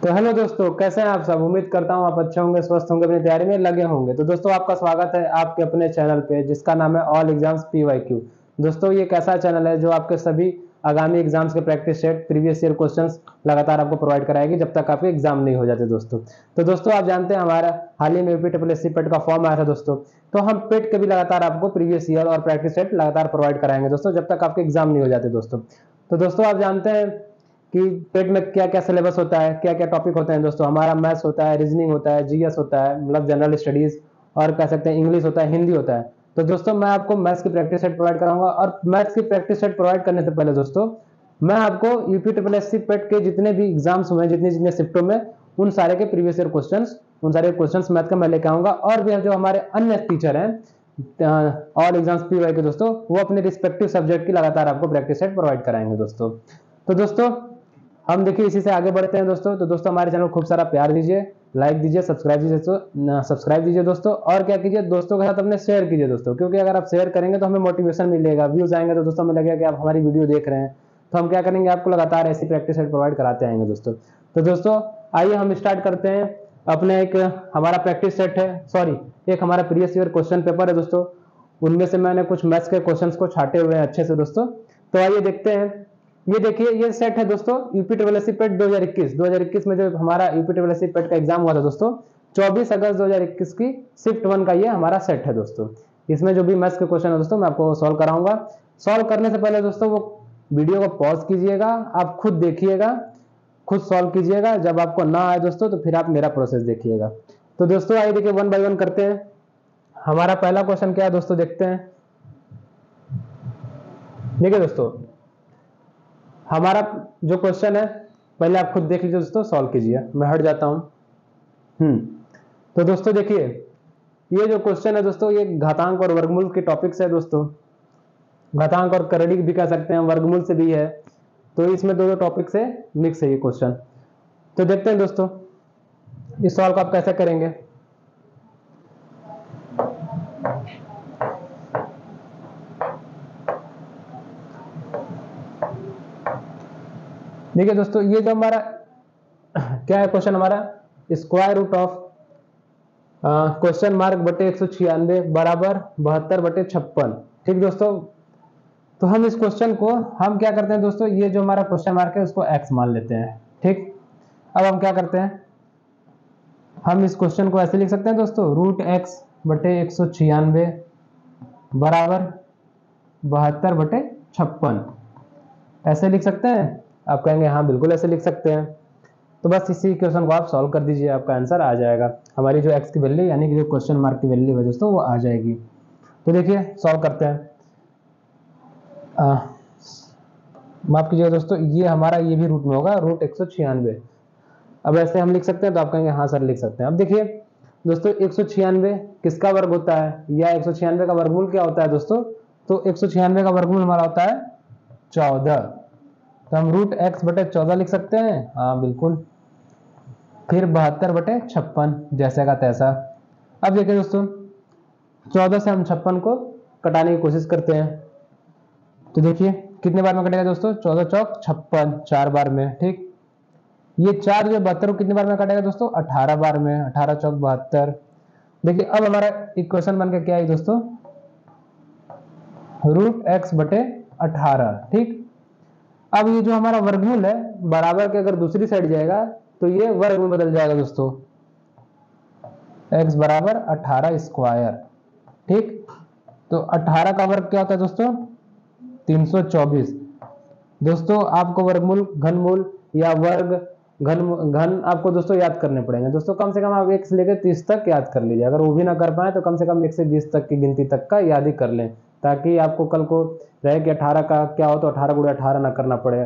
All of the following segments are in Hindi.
तो हेलो दोस्तों, कैसे हैं आप सब। उम्मीद करता हूं आप अच्छे होंगे, स्वस्थ होंगे, अपनी तैयारी में लगे होंगे। तो दोस्तों आपका स्वागत है आपके अपने चैनल पे जिसका नाम है ऑल एग्जाम्स PYQ। दोस्तों ये एक ऐसा चैनल है जो आपके सभी आगामी एग्जाम्स के practice set, previous year questions लगातार आपको प्रोवाइड कराएगी जब तक आपके एग्जाम नहीं हो जाते दोस्तों। तो दोस्तों आप जानते हैं हमारा हाल ही में UPSSC पेट का फॉर्म आया था दोस्तों। तो हम पेट के भी लगातार आपको प्रीवियस ईयर और प्रैक्टिस सेट लगातार प्रोवाइड कराएंगे दोस्तों जब तक आपके एग्जाम नहीं हो जाते दोस्तों। तो दोस्तों आप जानते हैं कि पेट में क्या क्या सिलेबस होता है, क्या क्या टॉपिक होते हैं दोस्तों। हमारा मैथ्स होता है, रीजनिंग होता है, GS होता है, मतलब जनरल स्टडीज, और कह सकते हैं इंग्लिश होता है, हिंदी होता है। तो दोस्तों मैं आपको मैथ्स की प्रैक्टिस सेट प्रोवाइड कराऊंगा, और मैथ्स की प्रैक्टिस सेट प्रोवाइड करने से पहले दोस्तों मैं आपको UPSSC पेट के जितने भी एग्जाम्स हुए, जितने जितने शिफ्टों में, उन सारे के प्रीवियस ईयर क्वेश्चंस, उन सारे क्वेश्चंस मैथ का मैं लेकर आऊंगा। और भी जो हमारे अन्य टीचर हैं ऑल एग्जाम्स PY के दोस्तों, वो अपने रिस्पेक्टिव सब्जेक्ट की लगातार आपको प्रैक्टिस सेट प्रोवाइड कराएंगे दोस्तों। तो दोस्तों हम देखिए इसी से आगे बढ़ते हैं दोस्तों। तो दोस्तों हमारे चैनल को खूब सारा प्यार दीजिए, लाइक दीजिए, सब्सक्राइब दीजिए दोस्तों। और क्या कीजिए, दोस्तों के साथ अपने शेयर कीजिए दोस्तों, क्योंकि अगर आप शेयर करेंगे तो हमें मोटिवेशन मिलेगा, व्यूज आएंगे तो दोस्तों हमें लगेगा कि आप हमारी वीडियो देख रहे हैं। तो हम क्या करेंगे, आपको लगातार ऐसी प्रैक्टिस सेट प्रोवाइड कराते आएंगे दोस्तों। तो दोस्तों आइए हम स्टार्ट करते हैं अपने एक हमारा प्रैक्टिस सेट है, सॉरी एक हमारा प्रीवियस ईयर क्वेश्चन पेपर है दोस्तों। उनमें से मैंने कुछ मैथ्स के क्वेश्चन को छाटे हुए हैं अच्छे से दोस्तों। तो आइए देखते हैं। ये देखिए ये सेट है दोस्तों UPSSC पेट 2021 में जो हमारा UPSSC पेट का एग्जाम हुआ था दोस्तों, 24 अगस्त 2021 की शिफ्ट 1 का ये हमारा सेट है दोस्तों। इसमें जो भी मैथ्स के क्वेश्चन है दोस्तों मैं आपको सॉल्व कराऊंगा। सॉल्व करने से पहले दोस्तों वो वीडियो को पॉज कीजिएगा, आप खुद देखिएगा, खुद सॉल्व कीजिएगा। जब आपको ना आए दोस्तों तो फिर आप मेरा प्रोसेस देखिएगा। तो दोस्तों आइए देखिए 1 बाय 1 करते हैं। हमारा पहला क्वेश्चन क्या है दोस्तों, देखते हैं। देखिए दोस्तों हमारा जो क्वेश्चन है, पहले आप खुद देख लीजिए दोस्तों, सॉल्व कीजिए। मैं हट जाता हूं। तो दोस्तों देखिए ये जो क्वेश्चन है दोस्तों, ये घातांक और वर्गमूल के टॉपिक से है दोस्तों। घातांक और करड़ी भी कह सकते हैं, वर्गमूल से भी है। तो इसमें दो टॉपिक से मिक्स है ये क्वेश्चन। तो देखते हैं दोस्तों इस सवाल को आप कैसे करेंगे। देखिए दोस्तों ये जो हमारा क्या है क्वेश्चन, हमारा square root of question mark बटे 196 बराबर 72/56। ठीक दोस्तों, तो हम इस क्वेश्चन को हम क्या करते हैं दोस्तों, ये जो हमारा क्वेश्चन मार्क है उसको x मान लेते हैं। ठीक, अब हम क्या करते हैं, हम इस क्वेश्चन को ऐसे लिख सकते हैं दोस्तों, √x बटे 196 बराबर 72/56 ऐसे लिख सकते हैं। आप कहेंगे हाँ बिल्कुल ऐसे लिख सकते हैं। तो बस इसी क्वेश्चन को आप सॉल्व कर दीजिए, आपका आंसर आ जाएगा। हमारी जो x की वैल्यू यानी कि जो क्वेश्चन मार्क की वैल्यू है दोस्तों वो आ जाएगी। तो देखिए सॉल्व करते हैं। माफ कीजिएगा दोस्तों, ये हमारा ये भी रूट में होगा, √196। अब ऐसे हम लिख सकते हैं, तो आप कहेंगे हाँ सर लिख सकते हैं। अब देखिए दोस्तों 196 किसका वर्ग होता है, या 196 का वर्गमूल क्या होता है दोस्तों। तो 196 का वर्गमूल हमारा होता है 14। तो हम √x बटे 14 लिख सकते हैं, हाँ बिल्कुल। फिर 72/56 जैसे का तैसा। अब देखिए दोस्तों 14 से हम 56 को कटाने की कोशिश करते हैं। तो देखिए कितने बार में कटेगा दोस्तों, 14 चौक 56, 4 बार में। ठीक, ये 4 जो 72 कितने बार में कटेगा दोस्तों, 18 बार में, 18 चौक 72। देखिए अब हमारा इक्वेशन बन के क्या है दोस्तों, √x बटे 18। ठीक, अब ये जो हमारा वर्गमूल है बराबर के अगर दूसरी साइड जाएगा तो ये वर्ग में बदल जाएगा दोस्तों, x बराबर 18 स्क्वायर। ठीक, तो 18 का वर्ग क्या होता है दोस्तों, 324। दोस्तों आपको वर्गमूल, घनमूल या वर्ग, घन आपको दोस्तों याद करने पड़ेंगे दोस्तों। कम से कम आप 1 से लेकर 30 तक याद कर लीजिए। अगर वो भी ना कर पाए तो कम से कम 1 से 20 तक की गिनती तक का याद ही कर लें, ताकि आपको कल को रहे कि 18 का क्या हो तो 18 × 18 ना करना पड़े।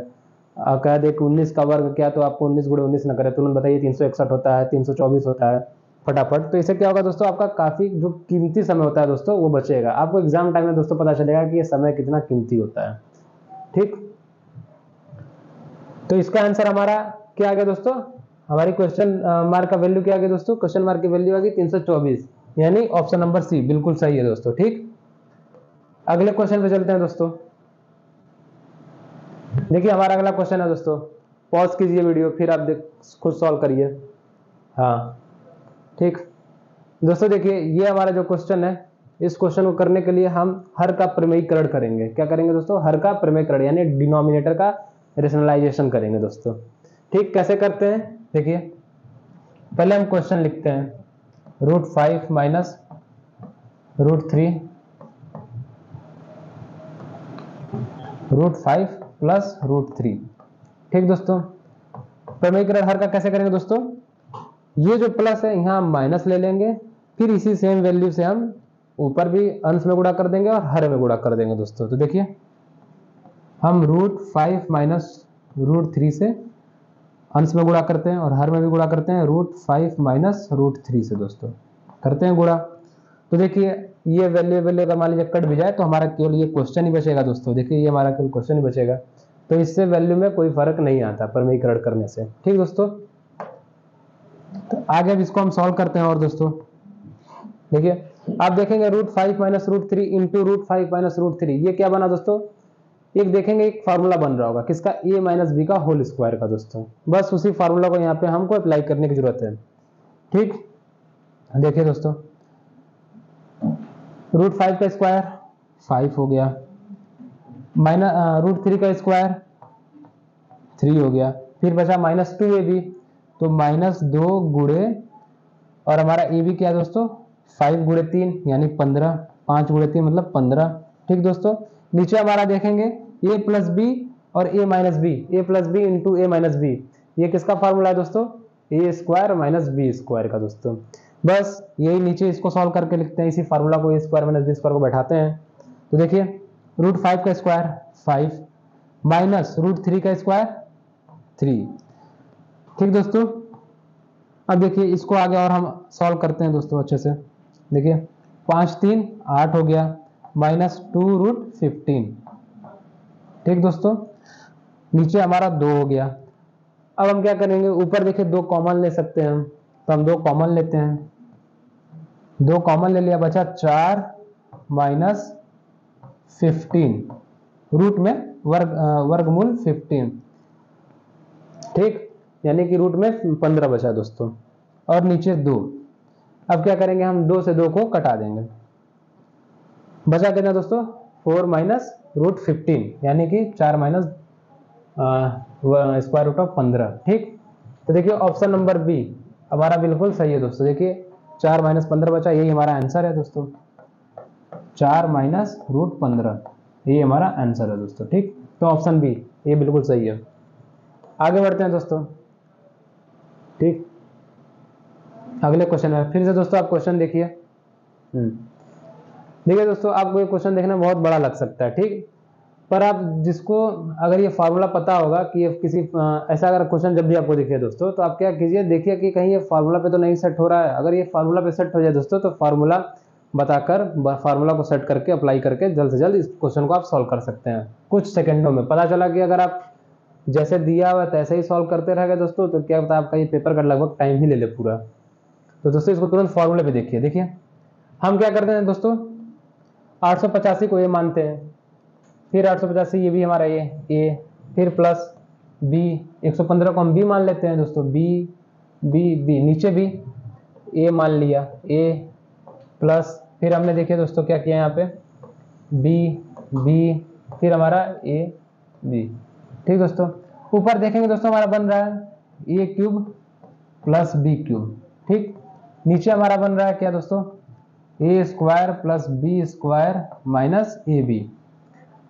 कह दे कि 19 का वर्ग क्या, तो आपको 19 × 19 ना करे, तुरंत बताइए 361 होता है, 324 होता है फटाफट। तो इससे क्या होगा दोस्तों, आपका काफी जो कीमती समय होता है दोस्तों वो बचेगा। आपको एग्जाम टाइम में दोस्तों पता चलेगा कि ये समय कितना कीमती होता है। ठीक, तो इसका आंसर हमारा क्या आ गया दोस्तों, हमारी क्वेश्चन मार्क का वैल्यू क्या आ गया दोस्तों, क्वेश्चन मार्क की वैल्यू आ गई 324, यानी ऑप्शन नंबर सी बिल्कुल सही है दोस्तों। ठीक, अगले क्वेश्चन पे चलते हैं दोस्तों। देखिए हमारा अगला क्वेश्चन है दोस्तों, पॉज कीजिए वीडियो, फिर आप खुद सॉल्व करिए। हाँ ठीक दोस्तों, देखिए ये हमारा जो क्वेश्चन है, इस क्वेश्चन को करने के लिए हम हर का प्रमेयीकरण करेंगे। क्या करेंगे दोस्तों? हर का प्रमेयीकरण, यानी डिनोमिनेटर का रेशनलाइजेशन करेंगे दोस्तों। ठीक, कैसे करते हैं देखिए, पहले हम क्वेश्चन लिखते हैं, √5 माइनस √3 √5 प्लस √3। ठीक दोस्तों, प्रमेयीकरण हर का कैसे करेंगे दोस्तों? ये जो प्लस है यहाँ हम माइनस ले लेंगे, फिर इसी सेम वैल्यू से हम ऊपर भी अंश में गुणा कर देंगे और हर में गुणा कर देंगे दोस्तों। तो देखिए हम √5 माइनस √3 से अंश में गुणा करते हैं और हर में भी गुणा करते हैं √5 माइनस √3 से दोस्तों, करते हैं गुणा। तो देखिए ये वैल्यू अगर मान लीजिए कट भी जाए तो हमारा केवल ये क्वेश्चन ही बचेगा दोस्तों। देखिए ये हमारा केवल क्वेश्चन ही बचेगा, तो इससे वैल्यू में कोई फर्क नहीं आता प्रमेयीकरण करने से। ठीक दोस्तों, तो आगे अब इसको हम सॉल्व करते हैं। और दोस्तों देखिए आप देखेंगे √5 माइनस √3 इंटू √5 माइनस √3, ये क्या बना दोस्तों? एक देखेंगे एक फार्मूला बन रहा होगा, किसका? a माइनस बी का होल स्क्वायर का दोस्तों। बस उसी फार्मूला को यहाँ पे हमको अप्लाई करने की जरूरत है। ठीक, देखिए दोस्तों √5 का स्क्वायर 5 हो गया, माइनस √3 का स्क्वायर 3 हो गया, फिर बचा -2ab, तो -2 गुणे और हमारा ए बी क्या दोस्तों? 5 गुणे 3 यानी 15, 5 गुणे 3 मतलब 15। ठीक दोस्तों, नीचे हमारा देखेंगे a प्लस बी और a minus B, a plus B into a minus B, ये किसका फार्मूला है दोस्तों? a square minus B square का दोस्तों। बस यही नीचे इसको सॉल्व करके लिखते हैं, इसी फार्मूला को a square minus B square को बैठाते हैं। तो देखिए √5 का स्क्वायर 5 माइनस √3 का स्क्वायर 3। ठीक दोस्तों, अब देखिए इसको आगे और हम सॉल्व करते हैं दोस्तों अच्छे से। देखिए 5 3 8 हो गया, -2√15। ठीक दोस्तों, नीचे हमारा 2 हो गया। अब हम क्या करेंगे, ऊपर देखिए 2 कॉमन ले सकते हैं हम, तो हम 2 कॉमन लेते हैं, 2 कॉमन ले लिया, बचा 4 माइनस 15, रूट में वर्गमूल 15। ठीक, यानी कि रूट में 15 बचा दोस्तों, और नीचे 2। अब क्या करेंगे, हम 2 से 2 को कटा देंगे, बचा कितना दोस्तों? 4 माइनस √15, यानी कि 4 माइनस स्क्वायर रूट ऑफ 15। ठीक, तो देखिए ऑप्शन नंबर बी हमारा बिल्कुल सही है दोस्तों। देखिए 4 माइनस 15 बचा, यही हमारा आंसर है दोस्तों, 4 माइनस √15, ये हमारा आंसर है दोस्तों। ठीक, तो ऑप्शन बी ये बिल्कुल सही है। आगे बढ़ते हैं दोस्तों। ठीक, अगले क्वेश्चन है, फिर से दोस्तों आप क्वेश्चन देखिए। देखिए दोस्तों, आपको ये क्वेश्चन देखना बहुत बड़ा लग सकता है, ठीक, पर आप जिसको अगर ये फार्मूला पता होगा कि ये किसी ऐसा अगर क्वेश्चन जब भी आपको दिखे दोस्तों, तो आप क्या कीजिए, देखिए कि कहीं ये फार्मूला पे तो नहीं सेट हो रहा है। अगर ये फार्मूला पे सेट हो जाए दोस्तों, तो फार्मूला बताकर, फार्मूला को सेट करके अप्लाई करके जल्द से जल्द इस क्वेश्चन को आप सॉल्व कर सकते हैं कुछ सेकेंडों में। पता चला कि अगर आप जैसे दिया हुआ तैसे ही सॉल्व करते रह गए दोस्तों, तो क्या पता आपका ये पेपर का लगभग टाइम ही ले ले पूरा। तो दोस्तों इसको तुरंत फार्मूले पे देखिए। देखिए हम क्या करते हैं दोस्तों, 885 को ये मानते हैं, फिर 885 ये भी हमारा ए, फिर प्लस बी, 115 को हम बी मान लेते हैं दोस्तों, बी बी बी, नीचे भी ए मान लिया, ए प्लस, फिर हमने देखिए दोस्तों क्या किया यहाँ पे, बी बी, फिर हमारा ए बी। ठीक दोस्तों, ऊपर देखेंगे दोस्तों हमारा बन रहा है a³ प्लस b³। ठीक, नीचे हमारा बन रहा है क्या दोस्तों, a² plus b² minus ab।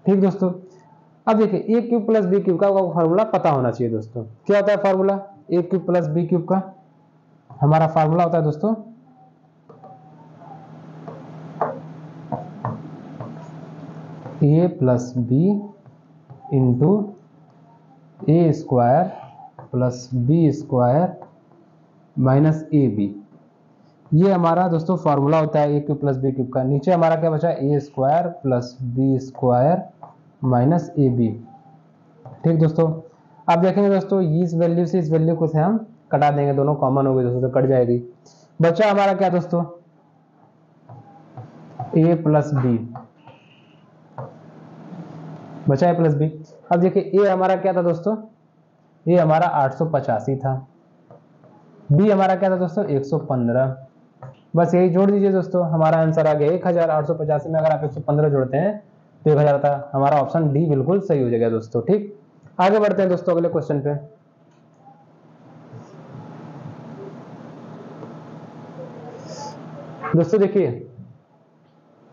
ठीक दोस्तों, अब देखिए a³ प्लस b³ का फार्मूला पता होना चाहिए दोस्तों। क्या होता है फार्मूला a³ प्लस b³ का? हमारा फार्मूला होता है दोस्तों a plus b into a² plus b² minus ab। ये हमारा दोस्तों फार्मूला होता है a³ प्लस b³ का। नीचे हमारा क्या बचा, a² plus b² minus ab। ठीक दोस्तों, आप देखेंगे दोस्तों इस वैल्यू से इस वैल्यू को से हम कटा देंगे, दोनों कॉमन हो गए दोस्तों, तो कट जाएगी। बचा हमारा क्या दोस्तों, a प्लस b, बचा a प्लस b। अब देखिए a हमारा क्या था दोस्तों, ए हमारा 885 था, बी हमारा क्या था दोस्तों 115। बस यही जोड़ दीजिए दोस्तों, हमारा आंसर आ गया 1885 में अगर आप 115 जोड़ते हैं तो 1000 आता। हमारा ऑप्शन डी बिल्कुल सही हो जाएगा दोस्तों। ठीक, आगे बढ़ते हैं दोस्तों अगले क्वेश्चन पे। दोस्तों देखिए,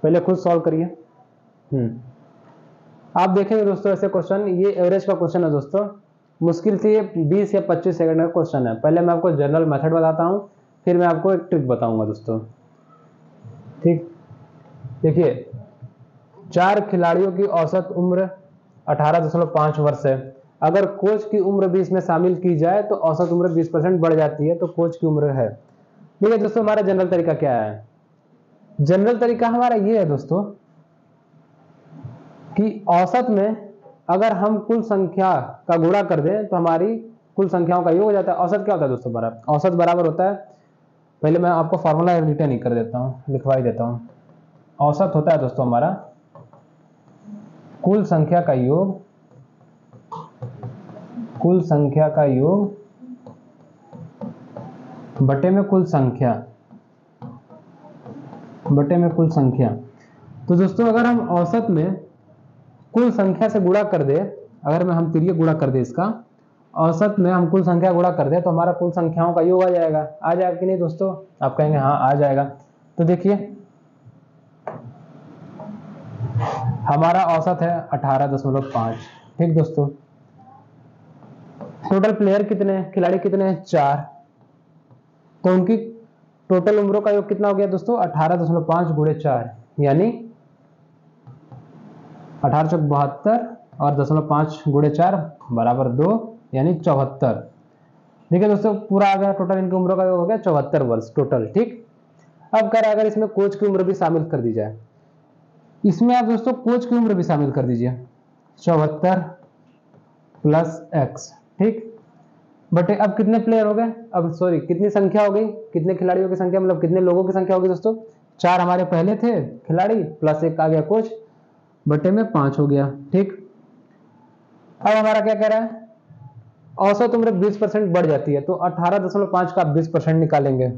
पहले खुद सॉल्व करिए। आप देखेंगे दोस्तों ऐसे क्वेश्चन, ये एवरेज का क्वेश्चन है दोस्तों, मुश्किल से ये 20 या 25 सेकंड का क्वेश्चन है। पहले मैं आपको जनरल मेथड बताता हूं, फिर मैं आपको एक ट्रिक बताऊंगा दोस्तों। ठीक, देखिए 4 खिलाड़ियों की औसत उम्र 18.5 वर्ष है। अगर कोच की उम्र भी इसमें शामिल की जाए तो औसत उम्र 20% बढ़ जाती है, तो कोच की उम्र है। ठीक है दोस्तों, हमारा जनरल तरीका क्या है? जनरल तरीका हमारा ये है दोस्तों कि औसत में अगर हम कुल संख्या का गुणा कर दें तो हमारी कुल संख्याओं का योग हो जाता है। औसत क्या होता है दोस्तों? बराबर, औसत बराबर होता है, पहले मैं आपको फॉर्मूला रिटर्न ही कर देता हूं, लिखवा ही देता हूं। औसत होता है दोस्तों हमारा कुल संख्या का योग, कुल संख्या का योग बटे में कुल संख्या, बटे में कुल संख्या। तो दोस्तों अगर हम औसत में कुल संख्या से गुणा कर दे, अगर मैं हम तिरिय गुणा कर दे इसका, औसत में हम कुल संख्या गुणा कर दे तो हमारा कुल संख्याओं का योग आ जाएगा। आ जाएगा कि नहीं दोस्तों? आप कहेंगे हाँ आ जाएगा। तो देखिए हमारा औसत है 18.5। ठीक दोस्तों, टोटल प्लेयर कितने, खिलाड़ी कितने हैं? 4। तो उनकी टोटल उम्रों का योग कितना हो गया दोस्तों? 18.5 गुणे 4, यानी 1872 और 0.5 गुणे 4 बराबर 2, यानी 74। ठीक है दोस्तों, पूरा आ गया, टोटल इनकी उम्र का योग हो गया 74 वर्ष टोटल। ठीक, अब कह रहा है अगर इसमें कोच की उम्र भी शामिल कर दी जाए, इसमें आप दोस्तों कोच की उम्र भी शामिल कर दीजिए, 74 प्लस एक्स। ठीक, बटे अब कितने प्लेयर हो गए, अब सॉरी कितनी संख्या हो गई, कितने खिलाड़ियों की संख्या, मतलब कितने लोगों की संख्या होगी दोस्तों? 4 हमारे पहले थे खिलाड़ी, प्लस 1 आ गया कोच, बटे में 5 हो गया। ठीक, अब हमारा क्या कह रहा है? औसत उम्र 20% बढ़ जाती है, तो 18.5 का 20% निकालेंगे।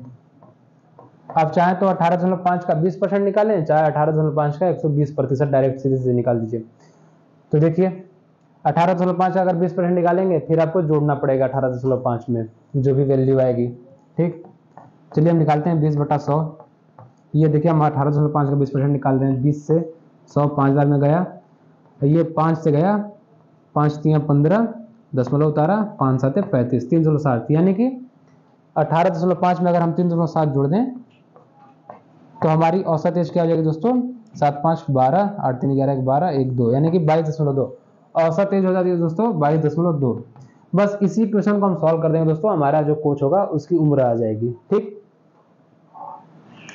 आप चाहें तो 18.5 का 20% निकालें, चाहे 18.5 का 120% डायरेक्ट सीधे से निकाल दीजिए। तो देखिए 18.5 का अगर 20% निकालेंगे, फिर आपको जोड़ना पड़ेगा 18.5 में जो भी वैल्यू आएगी। ठीक, चलिए हम निकालते हैं 20/100। ये देखिए हम 18.5 का 20% निकाल रहे हैं, 20 से 100 5 बार में गया, ये 5 से गया, 5 3 15, दशमलव उतारा, 5 7 35, 360, यानी कि 18.5 में अगर हम 3.7 जोड़ दें तो हमारी औसत एज क्या हो जाएगी दोस्तों? 7 5 12, 8 3 11 12, 1 2, यानी कि 22.2 औसत एज हो जाती है दोस्तों, 22.2। बस इसी क्वेश्चन को हम सॉल्व कर देंगे दोस्तों, हमारा जो कोच होगा उसकी उम्र आ जाएगी। ठीक,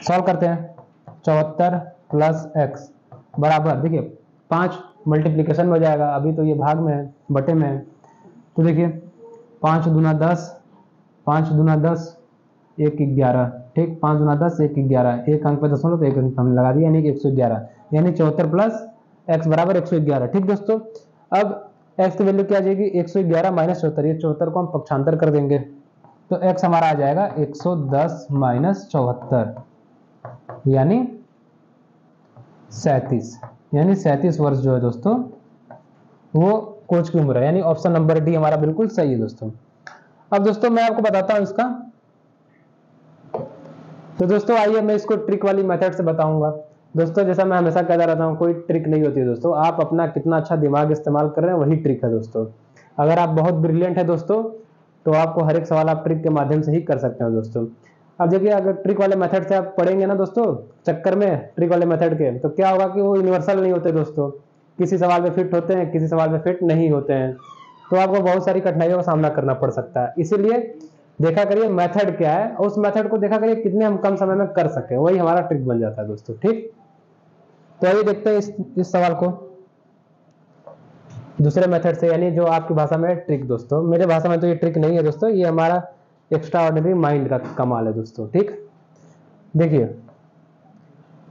सॉल्व करते हैं। 74 प्लस एक्स बराबर, देखिए 5 मल्टीप्लीकेशन में हो जाएगा, अभी तो ये भाग में है, बटे में है। तो देखिए 5 दूना 10, 5 दूना 10, 1 11। ठीक, 5 दूना 10, 1 11, एक अंक पे दशमलव तो एक अंक हमने लगा दिया, यानी कि 111, यानी 74 प्लस एक्स बराबर 111। ठीक दोस्तों, अब एक्स की वैल्यू क्या आ जाएगी? 111 माइनस 74, ये 74 को हम पक्षांतर कर देंगे तो एक्स हमारा आ जाएगा 110 माइनस 74, यानी 37, यानी 37 वर्ष जो है दोस्तों वो कोच की उम्र है, यानी ऑप्शन नंबर डी हमारा बिल्कुल सही है दोस्तों। अब दोस्तों मैं आपको बताता हूं इसका, तो दोस्तों आइए मैं इसको ट्रिक वाली मेथड से बताऊंगा। दोस्तों जैसा मैं हमेशा कहता रहता हूं, कोई ट्रिक नहीं होती है दोस्तों, आप अपना कितना अच्छा दिमाग इस्तेमाल कर रहे हैं वही ट्रिक है दोस्तों। अगर आप बहुत ब्रिलियंट है दोस्तों तो आपको हर एक सवाल आप ट्रिक के माध्यम से ही कर सकते हैं दोस्तों। अब देखिए अगर ट्रिक वाले मेथड से आप पढ़ेंगे ना दोस्तों, चक्कर में ट्रिक वाले मेथड के, तो क्या होगा कि वो यूनिवर्सल नहीं होते दोस्तों, किसी सवाल में फिट होते हैं, किसी सवाल में फिट नहीं होते हैं, तो आपको बहुत सारी कठिनाइयों का सामना करना पड़ सकता है। इसीलिए देखा करिए मेथड क्या है, उस मेथड को देखा करिए कितने हम कम समय में कर सके, वही हमारा ट्रिक बन जाता है दोस्तों। ठीक, तो आइए देखते हैं इस सवाल को दूसरे मेथड से, यानी जो आपकी भाषा में ट्रिक। दोस्तों मेरे भाषा में तो ये ट्रिक नहीं है दोस्तों, ये हमारा एक्स्ट्रा ऑर्डिनरी माइंड का कमाल है दोस्तों। ठीक, देखिए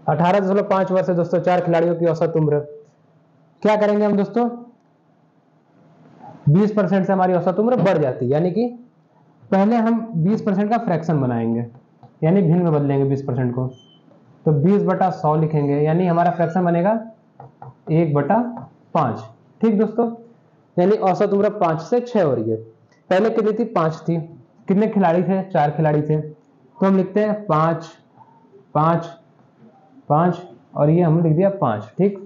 18.5 वर्ष दोस्तों 4 खिलाड़ियों की औसत उम्र, क्या करेंगे हम दोस्तों? 20% से हमारी औसत उम्र बढ़ जाती है, यानी कि पहले हम 20% का फ्रैक्शन बनाएंगे, यानी भिन्न में बदलेंगे 20% को, तो 20/100 लिखेंगे, यानी हमारा फ्रैक्शन बनेगा 1/5। ठीक दोस्तों, यानी औसत उम्र 5 से 6 हो रही है। पहले कितनी थी? 5 थी। कितने खिलाड़ी थे? 4 खिलाड़ी थे, तो हम लिखते हैं 5 5 5 और ये हम लिख दिया 5। ठीक,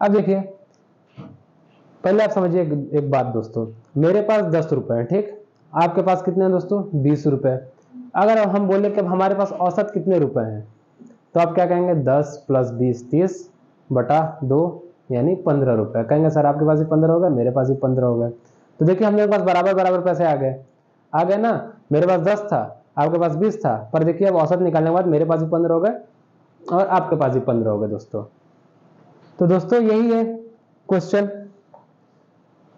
अब देखिए, पहले आप समझिए एक बात दोस्तों, मेरे पास 10 रुपए है, ठीक, आपके पास कितने हैं दोस्तों? 20 रुपए। अगर हम बोले कि हमारे पास औसत कितने रुपए हैं, तो आप क्या कहेंगे? 10 + 20 30/2 यानी 15 रुपए। कहेंगे सर आपके पास भी 15 हो गए, मेरे पास भी 15 हो गए। तो देखिए हम लोग के पास बराबर बराबर पैसे आ गए ना। मेरे पास 10 था, आपके पास 20 था, पर देखिए अब औसत निकालने के बाद मेरे पास भी 15 हो गए और आपके पास भी 15 हो गए दोस्तों। तो दोस्तों यही है क्वेश्चन।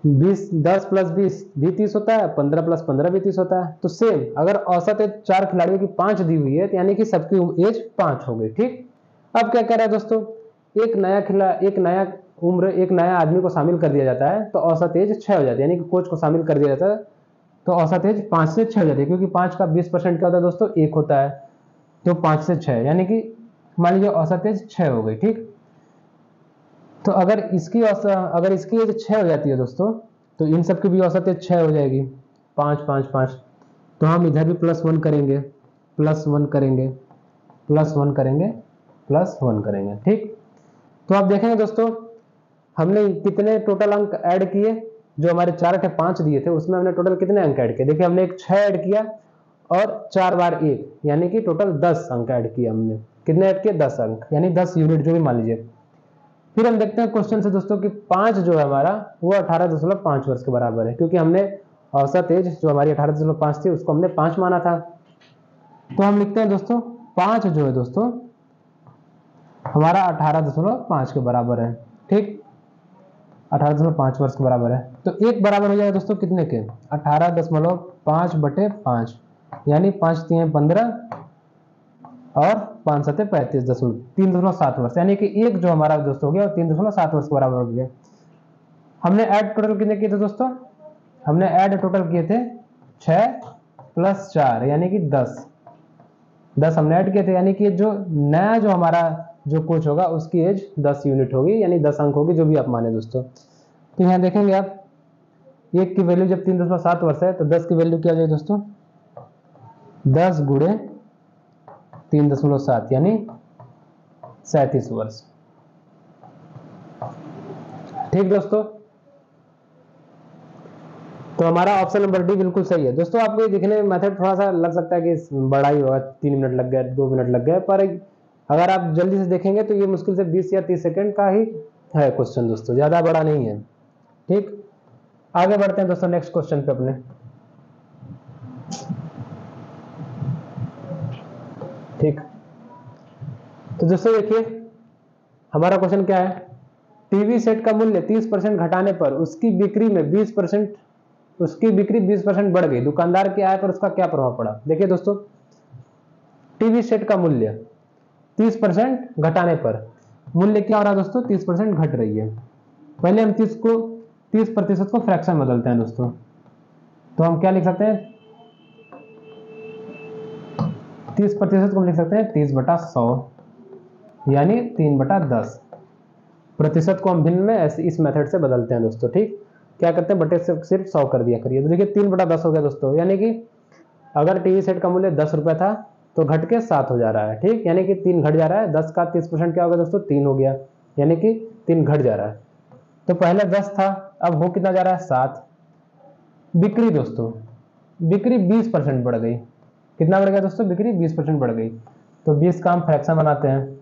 10 + 20 भी 30 होता है, 15 + 15 भी 30 होता है। तो सेम अगर औसत एज 4 खिलाड़ियों की 5 दी हुई है, तो यानी कि सबकी एज 5 हो गई। ठीक, अब क्या कह रहा है दोस्तों, एक नया आदमी को शामिल कर दिया जाता है तो औसत एज 6 हो जाती है, यानी कि कोच को शामिल कर दिया जाता है तो औसत एज 5 से 6 हो जाती है, क्योंकि 5 का 20% क्या होता है दोस्तों? 1 होता है, तो 5 से 6 यानी कि मान लीजिए औसत एज 6 हो गई। ठीक, तो अगर इसकी एज 6 हो जाती है दोस्तों, तो इन सब की भी औसत एज 6 हो जाएगी। 5 5 5, तो हम इधर भी +1 करेंगे, +1 करेंगे, +1 करेंगे, +1 करेंगे। ठीक, तो आप देखेंगे दोस्तों, हमने कितने टोटल अंक ऐड किए? जो हमारे 4 थे 5 दिए थे, उसमें हमने टोटल कितने अंक ऐड किए? देखिए हमने एक 6 ऐड किया और 4 बार 1, यानी कि टोटल 10 अंक ऐड किए हमने। कितने ऐड किए? 10 अंक, यानी 10 यूनिट जो भी मान लीजिए। फिर हम देखते हैं क्वेश्चन से दोस्तों कि 5 जो है हमारा वो 18.5 वर्ष के बराबर है, क्योंकि हमने औसत एज जो हमारी 18.5 थी उसको हमने 5 माना था। तो हम लिखते हैं दोस्तों 5 जो है दोस्तों हमारा 18.5 के बराबर है। ठीक, 18.5 वर्ष के बराबर है। तो एक बराबर हो जाएगा दोस्तों कितने के? 18.5/5, यानी 5 × 3 = 15 और 5 × 7 = 3.7 वर्ष, यानी कि एक जो हमारा दोस्तों हो गया 3.7 वर्ष के बराबर हो गया। हमने ऐड टोटल कितने किए थे दोस्तों? हमने ऐड टोटल किए थे 6 + 4 यानी कि 10 हमने ऐड किए थे, यानी कि जो नया जो हमारा जो कोच होगा उसकी एज 10 यूनिट होगी, यानी 10 अंक होगी, जो भी आप माने दोस्तों। तो यहाँ देखेंगे आप, एक की वैल्यू जब 3.7 वर्ष है तो 10 की वैल्यू क्या हो जाएगी दोस्तों? 10 × 3.7 यानी 37 वर्ष। ठीक दोस्तों, तो हमारा ऑप्शन नंबर डी बिल्कुल सही है दोस्तों। आपको ये दिखने में मेथड थोड़ा सा लग सकता है कि बड़ा ही होगा, 3 मिनट लग गए, 2 मिनट लग गए, पर अगर आप जल्दी से देखेंगे तो ये मुश्किल से 20 या 30 सेकंड का ही है क्वेश्चन दोस्तों, ज्यादा बड़ा नहीं है। ठीक, आगे बढ़ते हैं दोस्तों नेक्स्ट क्वेश्चन पे अपने। ठीक, तो दोस्तों देखिए हमारा क्वेश्चन क्या है? टीवी सेट का मूल्य 30% घटाने पर उसकी बिक्री 20% बढ़ गई, दुकानदार की आय पर उसका क्या प्रभाव पड़ा? देखिए दोस्तों, टीवी सेट का मूल्य 30% घटाने पर मूल्य क्या हो रहा है दोस्तों? 30% घट रही है। पहले हम 30% को फ्रैक्शन बदलते हैं दोस्तों, तो हम क्या लिख सकते हैं? 30% को हम लिख सकते हैं 30/100, यानी 3/10। प्रतिशत को हम भिन्न में ऐसे इस मेथड से बदलते हैं दोस्तों। ठीक, क्या करते हैं? बटे से सिर्फ 100 कर दिया करिए। तो देखिए 3/10 हो गया दोस्तों, यानी कि अगर टीवी सेट का मूल्य 10 रुपए था तो घट के 7 हो जा रहा है। ठीक, यानी कि 3 घट जा रहा है। 10 का 30% क्या होगा दोस्तों? 3 हो गया, यानी कि 3 घट जा रहा है। तो पहले 10 था, अब हो कितना जा रहा है? 7। बिक्री दोस्तों, बिक्री 20% बढ़ गई। कितना बढ़ गया दोस्तों? बिक्री 20% बढ़ गई। तो 20 का हम फ्रैक्शन बनाते हैं,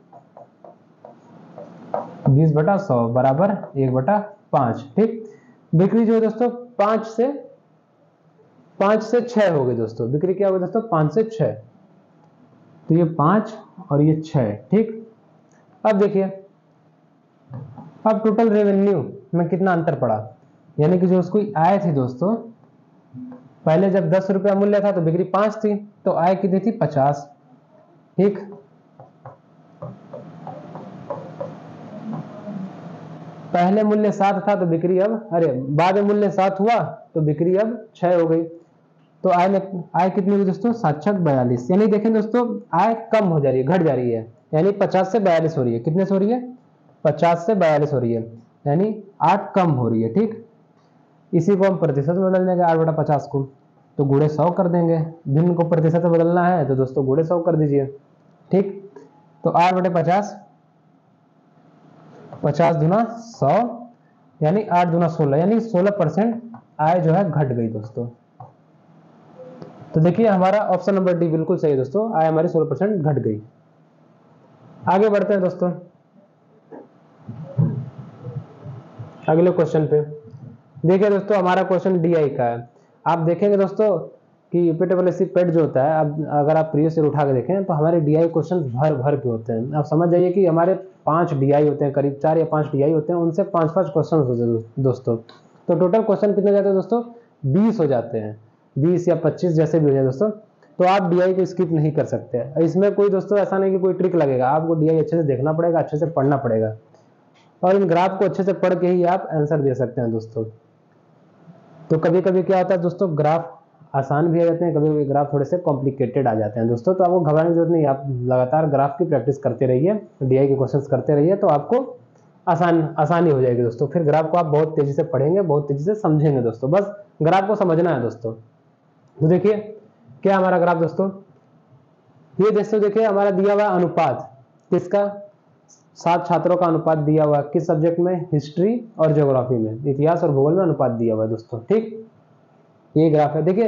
20/100 बराबर 1/5। ठीक, बिक्री जो है दोस्तों 5 से 6 हो गई दोस्तों। बिक्री क्या हो गई दोस्तों? 5 से 6, तो ये 5 और ये 6। ठीक, अब देखिए, अब टोटल रेवेन्यू में कितना अंतर पड़ा, यानी कि जो उसकी आय थी दोस्तों, पहले जब 10 रुपया मूल्य था तो बिक्री 5 थी, तो आय कितनी थी? 50। ठीक, पहले मूल्य 7 था तो बिक्री अब, अरे बाद में मूल्य 7 हुआ तो बिक्री अब 6 हो गई। तो आय कितनी होगी दोस्तों, 7×42, यानी देखें दोस्तों आय कम हो जा रही है, घट जा रही है, यानी 50 से 42 हो रही है। कितने से हो रही है, 50 से 42 हो रही है, यानी 8 कम हो रही है। ठीक, इसी को हम प्रतिशत में बदल देंगे 8/50 को, तो गुणे 100 कर देंगे। भिन्न को प्रतिशत में बदलना है तो दोस्तों गुणे 100 कर दीजिए। ठीक, तो 8/50, 50 दूना 100, यानी 8 दूना 16, यानी 16% आय जो है घट गई दोस्तों। तो देखिए हमारा ऑप्शन नंबर डी बिल्कुल सही है दोस्तों, आय हमारी 16% घट गई। आगे बढ़ते हैं दोस्तों अगले क्वेश्चन पे। देखिए दोस्तों हमारा क्वेश्चन डीआई का है। आप देखेंगे दोस्तों कि यूपीडब्ल्यूएससी पेड जो होता है, अब अगर आप प्रीवियस ईयर उठा के देखें तो हमारे डीआई क्वेश्चन भर भर के होते हैं। आप समझ जाइए कि हमारे 5 डीआई होते हैं, करीब 4 या 5 डीआई होते हैं, उनसे 5-5 क्वेश्चन होते हैं दोस्तों। तो टोटल क्वेश्चन कितने जाते हैं दोस्तों, 20 हो जाते हैं, 20 या 25 जैसे भी हो जाए दोस्तों। तो आप डीआई को स्किप नहीं कर सकते। इसमें कोई दोस्तों ऐसा नहीं कि कोई ट्रिक लगेगा, आपको डीआई अच्छे से देखना पड़ेगा, अच्छे से पढ़ना पड़ेगा, और इन ग्राफ को अच्छे से पढ़ के ही आप आंसर दे सकते हैं दोस्तों। तो कभी कभी क्या होता है दोस्तों, ग्राफ आसान भी आ जाते हैं, कभी कभी ग्राफ थोड़े से कॉम्प्लिकेटेड आ जाते हैं दोस्तों। तो आपको घबराने की जरूरत नहीं, आप लगातार ग्राफ की प्रैक्टिस करते रहिए, डीआई के क्वेश्चंस करते रहिए, तो आपको आसानी हो जाएगी दोस्तों। फिर ग्राफ को आप बहुत तेजी से पढ़ेंगे, बहुत तेजी से समझेंगे दोस्तों, बस ग्राफ को समझना है दोस्तों। तो देखिए क्या हमारा ग्राफ दोस्तों, ये दोस्तों देखिए हमारा दिया हुआ अनुपात किसका, 7 छात्रों का अनुपात दिया हुआ है, किस सब्जेक्ट में, हिस्ट्री और ज्योग्राफी में, इतिहास और भूगोल में अनुपात दिया हुआ है दोस्तों। ठीक, ये ग्राफ है। देखिए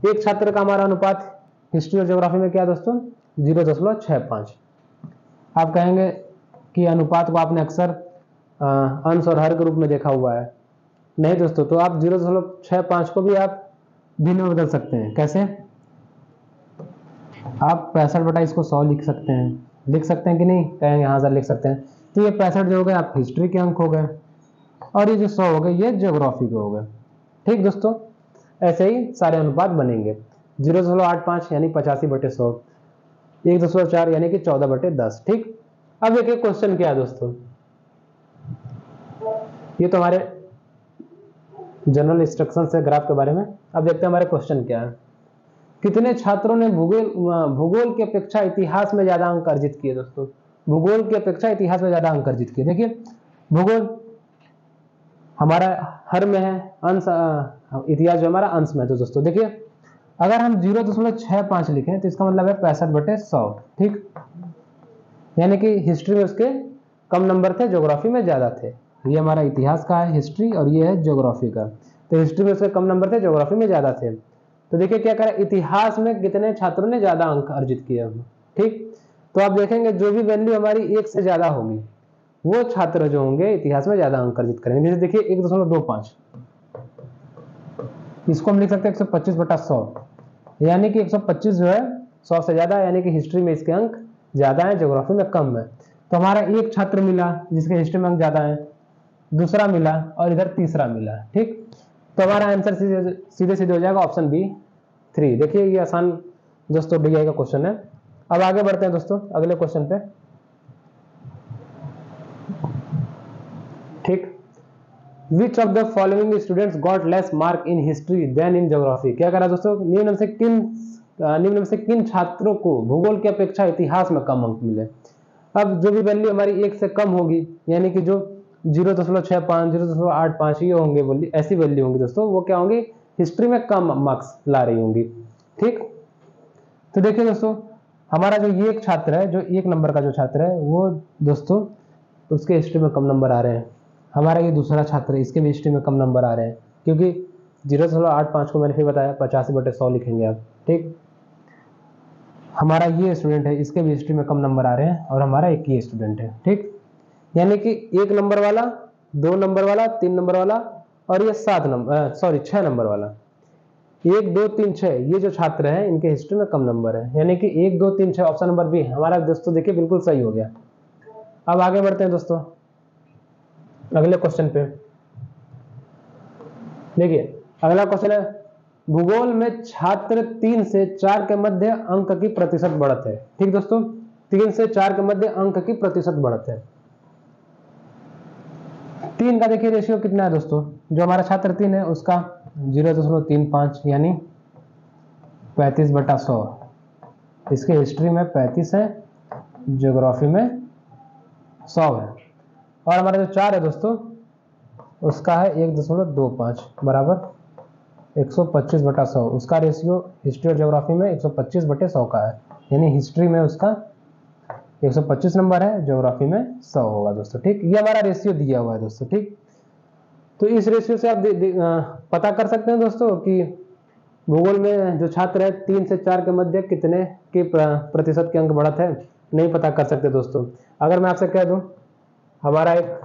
एक छात्र का हमारा अनुपात हिस्ट्री और ज्योग्राफी में क्या है दोस्तों, 0.65। आप कहेंगे कि अनुपात को आपने अक्सर अंश और हर के रूप में देखा हुआ है। नहीं दोस्तों, तो आप 0.65 को भी आप भिन्न में बदल सकते हैं। कैसे, आप 65 इसको 100 लिख सकते हैं कि नहीं, कहेंगे हाँ सर लिख सकते हैं। तो ये 65 जो हो गए आप हिस्ट्री के अंक हो गए, और ये जो 100 हो गए ये ज्योग्राफी के हो गए। ठीक दोस्तों, ऐसे ही सारे अनुपात बनेंगे। 0.85 यानी 85/100, 1.4 यानी कि 14/10। ठीक, अब देखिए क्वेश्चन क्या है दोस्तों, ये तो हमारे जनरल इंस्ट्रक्शन है ग्राफ के बारे में। अब देखते हैं हमारे क्वेश्चन क्या है। कितने छात्रों ने भूगोल की अपेक्षा इतिहास में ज्यादा अंक अर्जित किए दोस्तों, भूगोल की अपेक्षा इतिहास में ज्यादा अंक अर्जित किए। देखिए भूगोल हमारा हर में है, अंश इतिहास जो हमारा अंश में है। तो दोस्तों देखिए अगर हम 0.65 लिखें तो इसका मतलब है 65/100। ठीक, यानी कि हिस्ट्री में उसके कम नंबर थे, ज्योग्राफी में ज्यादा थे। ये हमारा इतिहास का है हिस्ट्री, और ये है ज्योग्राफी का। तो हिस्ट्री में उसके कम नंबर थे, ज्योग्राफी में ज्यादा थे। तो देखिए क्या करें, इतिहास में कितने छात्रों ने ज्यादा अंक अर्जित किए। ठीक, तो आप देखेंगे जो भी वैल्यू हमारी 1 से ज्यादा होगी वो छात्र जो होंगे इतिहास में ज्यादा अंक अर्जित करेंगे। जैसे देखिए 1.25, इसको हम लिख सकते हैं 125/100, यानी कि 125 जो है 100 से ज्यादा, यानी कि हिस्ट्री में इसके अंक ज्यादा है, ज्योग्राफी में कम है। तो हमारा एक छात्र मिला जिसके हिस्ट्री में अंक ज्यादा है, दूसरा मिला और इधर तीसरा मिला। ठीक, तो हमारा आंसर सीधे सीधे हो जाएगा ऑप्शन बी 3। देखिए ये आसान दोस्तों डीआई का क्वेश्चन है। अब आगे बढ़ते हैं दोस्तों अगले क्वेश्चन पे। ठीक, which of the following students got less mark in history than in geography. क्या करा दोस्तों, निम्न में से किन छात्रों को भूगोल की अपेक्षा इतिहास में कम अंक मिले। अब जो भी वैल्यू हमारी 1 से कम होगी, यानी कि जो 0.65, 0.85 ये होंगे, ऐसी वैल्यू होंगी दोस्तों, वो क्या होंगी, हिस्ट्री में कम मार्क्स ला रही होंगी। ठीक, तो देखिए दोस्तों हमारा जो ये एक छात्र है, जो 1 नंबर का जो छात्र है, वो दोस्तों उसके हिस्ट्री में कम नंबर आ रहे हैं। हमारा ये दूसरा छात्र है, इसके भी हिस्ट्री में कम नंबर आ रहे हैं, क्योंकि 0.85 को मैंने फिर बताया 85/100 लिखेंगे आप। ठीक, हमारा ये स्टूडेंट है, इसके भी हिस्ट्री में कम नंबर आ रहे हैं, और हमारा एक ही स्टूडेंट है। ठीक, यानी कि 1 नंबर वाला, 2 नंबर वाला, 3 नंबर वाला, और ये 6 नंबर वाला, 1 2 3 6 ये जो छात्र हैं इनके हिस्ट्री में कम नंबर है, यानी कि 1 2 3 6 ऑप्शन नंबर बी हमारा दोस्तों देखिए बिल्कुल सही हो गया। अब आगे बढ़ते हैं दोस्तों अगले क्वेश्चन पे। देखिए अगला क्वेश्चन है, भूगोल में छात्र 3 से 4 के मध्य अंक की प्रतिशत बढ़त है। ठीक दोस्तों, 3 से 4 के मध्य अंक की प्रतिशत बढ़त है। 3 का देखिए रेशियो कितना है दोस्तों, जो हमारा छात्र 3 है उसका 0.35 यानी 35/100। इसके हिस्ट्री में 35 है, ज्योग्राफी में 100 है। और हमारा जो 4 है दोस्तों उसका है 1.25 बराबर 125/100। उसका रेशियो हिस्ट्री और ज्योग्राफी में 125/100 का है, यानी हिस्ट्री में उसका 125 नंबर है, ज्योग्राफी में 100 होगा दोस्तों। ठीक, ये हमारा रेशियो दिया हुआ है दोस्तों। ठीक, तो इस रेशियो से आप पता कर सकते हैं दोस्तों कि भूगोल में जो छात्र है 3 से 4 के मध्य कितने के प्रतिशत के अंक बढ़त है, नहीं पता कर सकते दोस्तों। अगर मैं आपसे कह दूं हमारा एक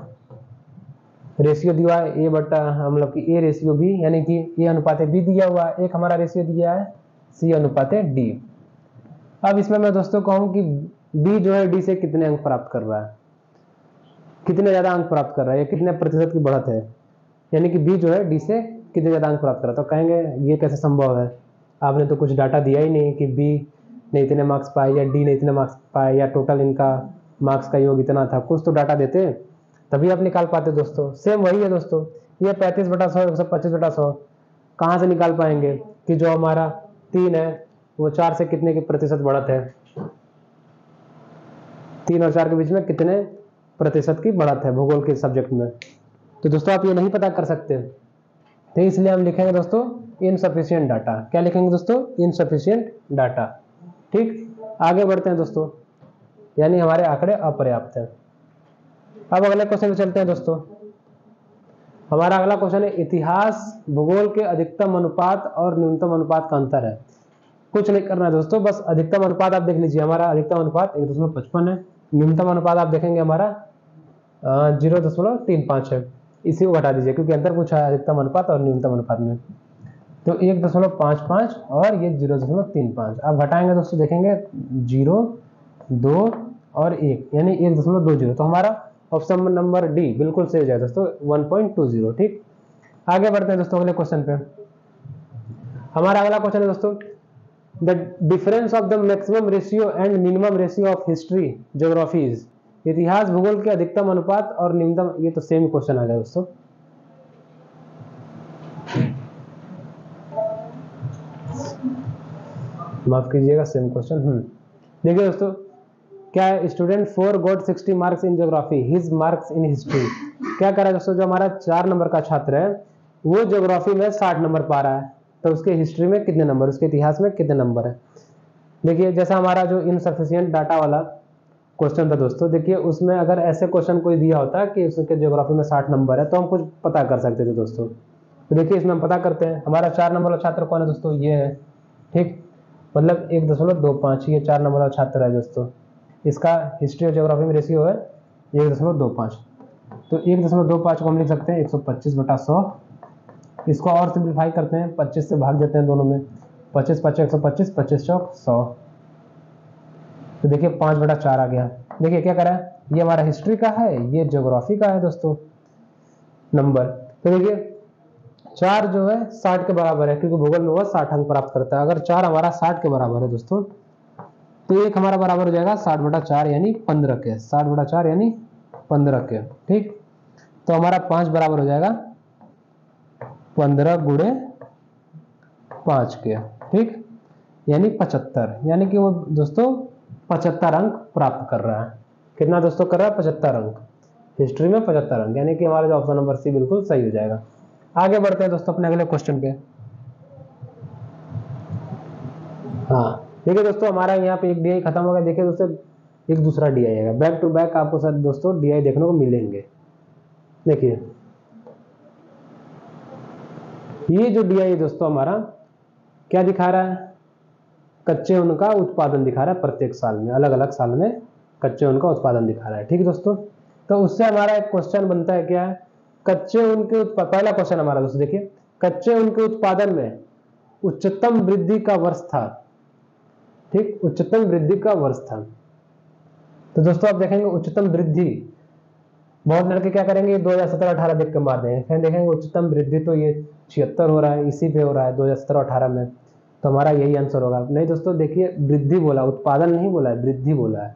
रेशियो दिया है ए बटा मतलब कि ए रेशियो बी, यानी कि ए अनुपात बी दिया हुआ है, एक हमारा रेशियो दिया है सी अनुपात डी। अब इसमें मैं दोस्तों कहूं कि बी जो है डी से कितने अंक प्राप्त कर रहा है, कितने ज्यादा अंक प्राप्त कर रहा है, कितने प्रतिशत की बढ़त है, यानी कि बी जो है डी से कितने ज्यादा अंक प्राप्त कर रहा है। तो कहेंगे ये कैसे संभव है, आपने तो कुछ डाटा दिया ही नहीं कि बी ने इतने मार्क्स पाए या डी ने इतने मार्क्स पाए या टोटल इनका मार्क्स का योग इतना था, कुछ तो डाटा देते तभी आप निकाल पाते दोस्तों। सेम वही है दोस्तों, ये 35/100 125/100 कहाँ से निकाल पाएंगे कि जो हमारा 3 है वो 4 से कितने की प्रतिशत बढ़त है, 3 और 4 के बीच में कितने प्रतिशत की बढ़त है भूगोल के सब्जेक्ट में। तो दोस्तों आप ये नहीं पता कर सकते, तो इसलिए हम लिखेंगे दोस्तों इनसफिशिएंट डाटा। क्या लिखेंगे दोस्तों, इनसफिशिएंट डाटा। ठीक, आगे बढ़ते हैं दोस्तों, यानी हमारे आंकड़े अपर्याप्त हैं। अब अगले क्वेश्चन में चलते हैं दोस्तों। हमारा अगला क्वेश्चन है इतिहास भूगोल के अधिकतम अनुपात और न्यूनतम अनुपात का अंतर है। कुछ नहीं करना है दोस्तों, बस अधिकतम अनुपात आप देख लीजिए, हमारा अधिकतम अनुपात 1.55 है, न्यूनतम अनुपात आप देखेंगे हमारा 0.35 है। इसी को घटा दीजिए क्योंकि अंतर पूछा है अधिकतम अनुपात और न्यूनतम अनुपात में, तो 1.55 और ये 0.35 आप घटाएंगे दोस्तों, देखेंगे 0, 2 और 1 यानी 1.20। तो हमारा ऑप्शन नंबर डी बिल्कुल सही हो जाए दोस्तों, 1.20। ठीक, आगे बढ़ते हैं दोस्तों अगले क्वेश्चन पे। हमारा अगला क्वेश्चन है दोस्तों the difference of the maximum ratio and minimum ratio of history geographies. इतिहास भूगोल के अधिकतम अनुपात और न्यूनतम, ये तो सेम क्वेश्चन आ गया दोस्तों। माफ कीजिएगा, सेम क्वेश्चन। देखिए दोस्तों क्या है, student 4 got 60 marks in geography, his marks in history. क्या कर रहा है दोस्तों, जो हमारा 4 नंबर का छात्र है वो ज्योग्राफी में 60 नंबर पा रहा है, तो उसके हिस्ट्री में कितने नंबर, उसके इतिहास में कितने नंबर है। देखिए जैसा हमारा जो इनसफिशिएंट डाटा वाला क्वेश्चन था दोस्तों, देखिए उसमें अगर ऐसे क्वेश्चन कोई दिया होता कि उसके ज्योग्राफी में 60 नंबर है तो हम कुछ पता कर सकते थे दोस्तों। तो देखिए इसमें हम पता करते हैं, हमारा 4 नंबर वाला छात्र कौन है दोस्तों, ये है। ठीक, मतलब 1.25, ये 4 नंबर वाला छात्र है दोस्तों, इसका हिस्ट्री और ज्योग्राफी में रेशियो है 1.25। तो 1.25 को हम लिख सकते हैं 125/100। इसको और सिंप्लीफाई करते हैं, 25 से भाग देते हैं दोनों में, 25 5 125, 25 चौक 100। तो देखिए 5/4 आ गया। देखिए क्या करा है, ये हमारा हिस्ट्री का है, ये ज्योग्राफी का है दोस्तों नंबर। तो देखिए 4 जो है 60 के बराबर है, क्योंकि भूगोल में वह 60 अंक प्राप्त करता है। अगर 4 हमारा 60 के बराबर है दोस्तों, तो एक हमारा बराबर हो जाएगा 60/4 यानी 15 के, 60/4 यानी 15 के। ठीक, तो हमारा 5 बराबर हो जाएगा 15 गुणे 5 के। ठीक, यानी 75, यानी कि वो दोस्तों 75 अंक प्राप्त कर रहा है। कितना दोस्तों कर रहा है, 75 अंक, हिस्ट्री में 75 अंक, यानी कि हमारा जो ऑप्शन नंबर सी बिल्कुल सही हो जाएगा। आगे बढ़ते हैं दोस्तों अपने अगले क्वेश्चन पे। हाँ देखिए दोस्तों हमारा यहाँ पे एक डीआई खत्म हो गया। देखिए दोस्तों एक दूसरा डीआई आएगा, बैक टू बैक आपको सर दोस्तों डीआई देखने को मिलेंगे। देखिए ये जो डीआई है दोस्तों हमारा क्या दिखा रहा है, कच्चे ऊन का उत्पादन दिखा रहा है, प्रत्येक साल में अलग अलग साल में कच्चे ऊन का उत्पादन दिखा रहा है। ठीक है दोस्तों, तो उससे हमारा एक क्वेश्चन बनता है, क्या है, कच्चे ऊन के पहला क्वेश्चन हमारा दोस्तों देखिए, कच्चे ऊन के उत्पादन में उच्चतम वृद्धि का वर्ष था। ठीक, उच्चतम वृद्धि का वर्ष था। तो दोस्तों आप देखेंगे उच्चतम वृद्धि, बहुत लड़के क्या करेंगे 2017-18 देख के मार देंगे, फिर देखेंगे उच्चतम वृद्धि तो ये 76 हो रहा है, इसी पे हो रहा है 2017-18 में, तो हमारा यही आंसर होगा। नहीं दोस्तों देखिए वृद्धि बोला, उत्पादन नहीं बोला है, वृद्धि बोला है।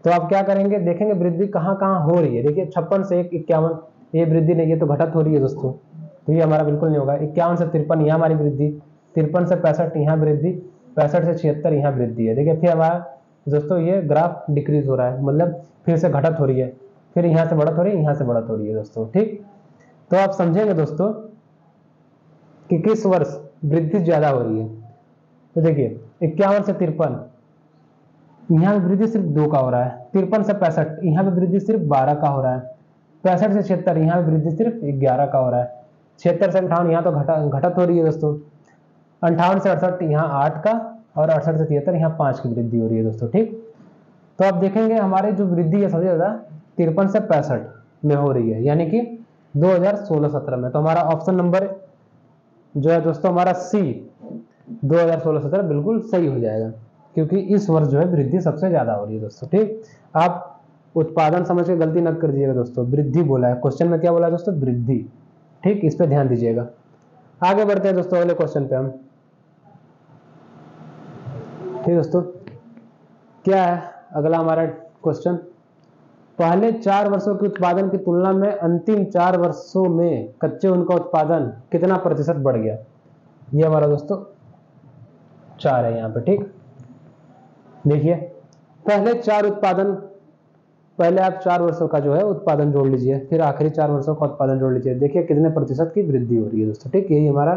तो आप क्या करेंगे, देखेंगे वृद्धि कहाँ कहाँ हो रही है। देखिए 56 से 51, ये वृद्धि नहीं, ये तो घटत हो रही है दोस्तों, तो ये हमारा बिल्कुल नहीं होगा। 51 से 53 यहाँ हमारी वृद्धि, 53 से 65 यहाँ वृद्धि, 65 से 76 यहाँ वृद्धि है। देखिए फिर हमारा दोस्तों ये ग्राफ डिक्रीज हो रहा है, मतलब फिर से घटत हो रही है, फिर यहाँ से बढ़त हो रही है, यहाँ से बढ़त हो रही है दोस्तों। ठीक, तो आप समझेंगे दोस्तों कि किस वर्ष वृद्धि ज्यादा हो रही है। तो देखिए 51 से 53 यहाँ पे वृद्धि सिर्फ 2 का हो रहा है, 53 से 65 यहाँ पे वृद्धि सिर्फ 12 का हो रहा है, 65 से 76 यहाँ पे वृद्धि सिर्फ 11 का हो रहा है, 76 से 58 यहाँ तो घटत हो रही है दोस्तों, 58 से 68 यहाँ 8 का, और 68 से 73 यहाँ 5 की वृद्धि हो रही है दोस्तों। ठीक, तो आप देखेंगे हमारे जो वृद्धि है सबसे ज्यादा 53 से 65 में हो रही है, यानी कि 2016-17 में। तो हमारा ऑप्शन नंबर जो है दोस्तों हमारा सी 2016-17 बिल्कुल सही हो जाएगा, क्योंकि इस वर्ष जो है वृद्धि सबसे ज्यादा हो रही है दोस्तों। ठीक, आप उत्पादन समझ के गलती न कर दीजिएगा दोस्तों, वृद्धि बोला है क्वेश्चन में, क्या बोला है दोस्तों, वृद्धि। ठीक, इस पे ध्यान दीजिएगा। आगे बढ़ते हैं दोस्तों अगले क्वेश्चन पे हम। ठीक दोस्तों, क्या है अगला हमारा क्वेश्चन, पहले 4 वर्षों के उत्पादन की तुलना में अंतिम 4 वर्षों में कच्चे ऊन का उत्पादन कितना प्रतिशत बढ़ गया। ये हमारा दोस्तों 4 है यहाँ पे। ठीक, देखिए पहले 4 उत्पादन, पहले आप 4 वर्षों का जो है उत्पादन जोड़ लीजिए, फिर आखिरी 4 वर्षों का उत्पादन जोड़ लीजिए, देखिए कितने प्रतिशत की वृद्धि हो रही है दोस्तों। ठीक, यही हमारा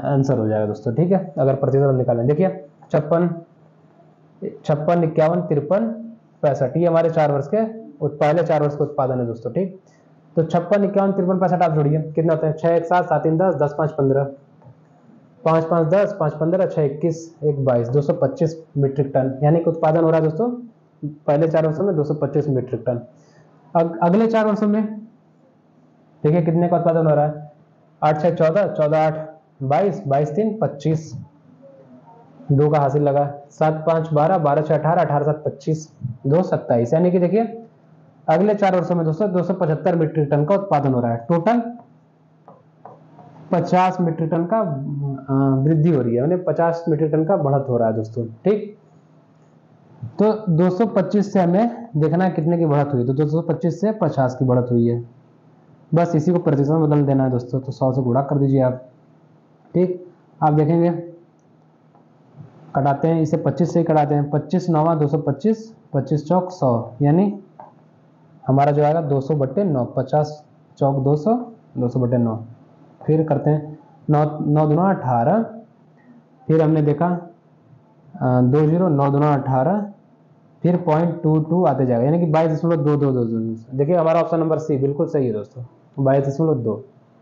आंसर हो जाएगा दोस्तों। ठीक है, अगर प्रतिशत हम निकालें, देखिए 56, 51, 51, 53, 65, ये हमारे 4 वर्ष के पहले 4 वर्ष के उत्पादन है दोस्तों। ठीक, तो 56, 51, 53, 65 आप जोड़िए, कितना होता है, 6, 1, 7, 7, 3, 10, 10, 5, 15, 5, 5, 10, 5, 15, 6, 21, 1, 22, 225 मीट्रिक टन, यानी कि उत्पादन हो रहा है दोस्तों पहले 4 वर्षों में 225 मीट्रिक टन। अगले 4 वर्षों में देखिए कितने का उत्पादन हो रहा है, 8, 6, 14, 14, 8, 22, 22, 3, 25, 2 का हासिल लगा, 7, 5, 12, 12, 6, 18, 18, 7, 25, 2, 27, यानी कि देखिए अगले 4 वर्षों में दोस्तों 275 मीट्रिक टन का उत्पादन हो रहा है। टोटल 50 मीट्रिक टन का वृद्धि हो रही है, यानी 50 मीट्रिक टन का बढ़त हो रहा है दोस्तों। ठीक, तो 225 से हमें देखना है कितने की बढ़त हुई, तो 225 से 50 की बढ़त हुई है, बस इसी को प्रतिशत में बदल देना है दोस्तों। तो 100 से गुणा कर दीजिए आप। ठीक, आप देखेंगे कटाते हैं इसे, 25 से ही कटाते हैं, 25 9 225, 25 चौक 100, यानी हमारा जो आएगा 200/9, 50 चौक 200, 200/9, फिर करते हैं 9 9 दूना 18, फिर हमने देखा 2 0, 9 दूना 18, फिर 0.22 आते जाएगा, यानी कि 22.222। देखिए हमारा ऑप्शन नंबर सी बिल्कुल सही है दोस्तों, 22.2।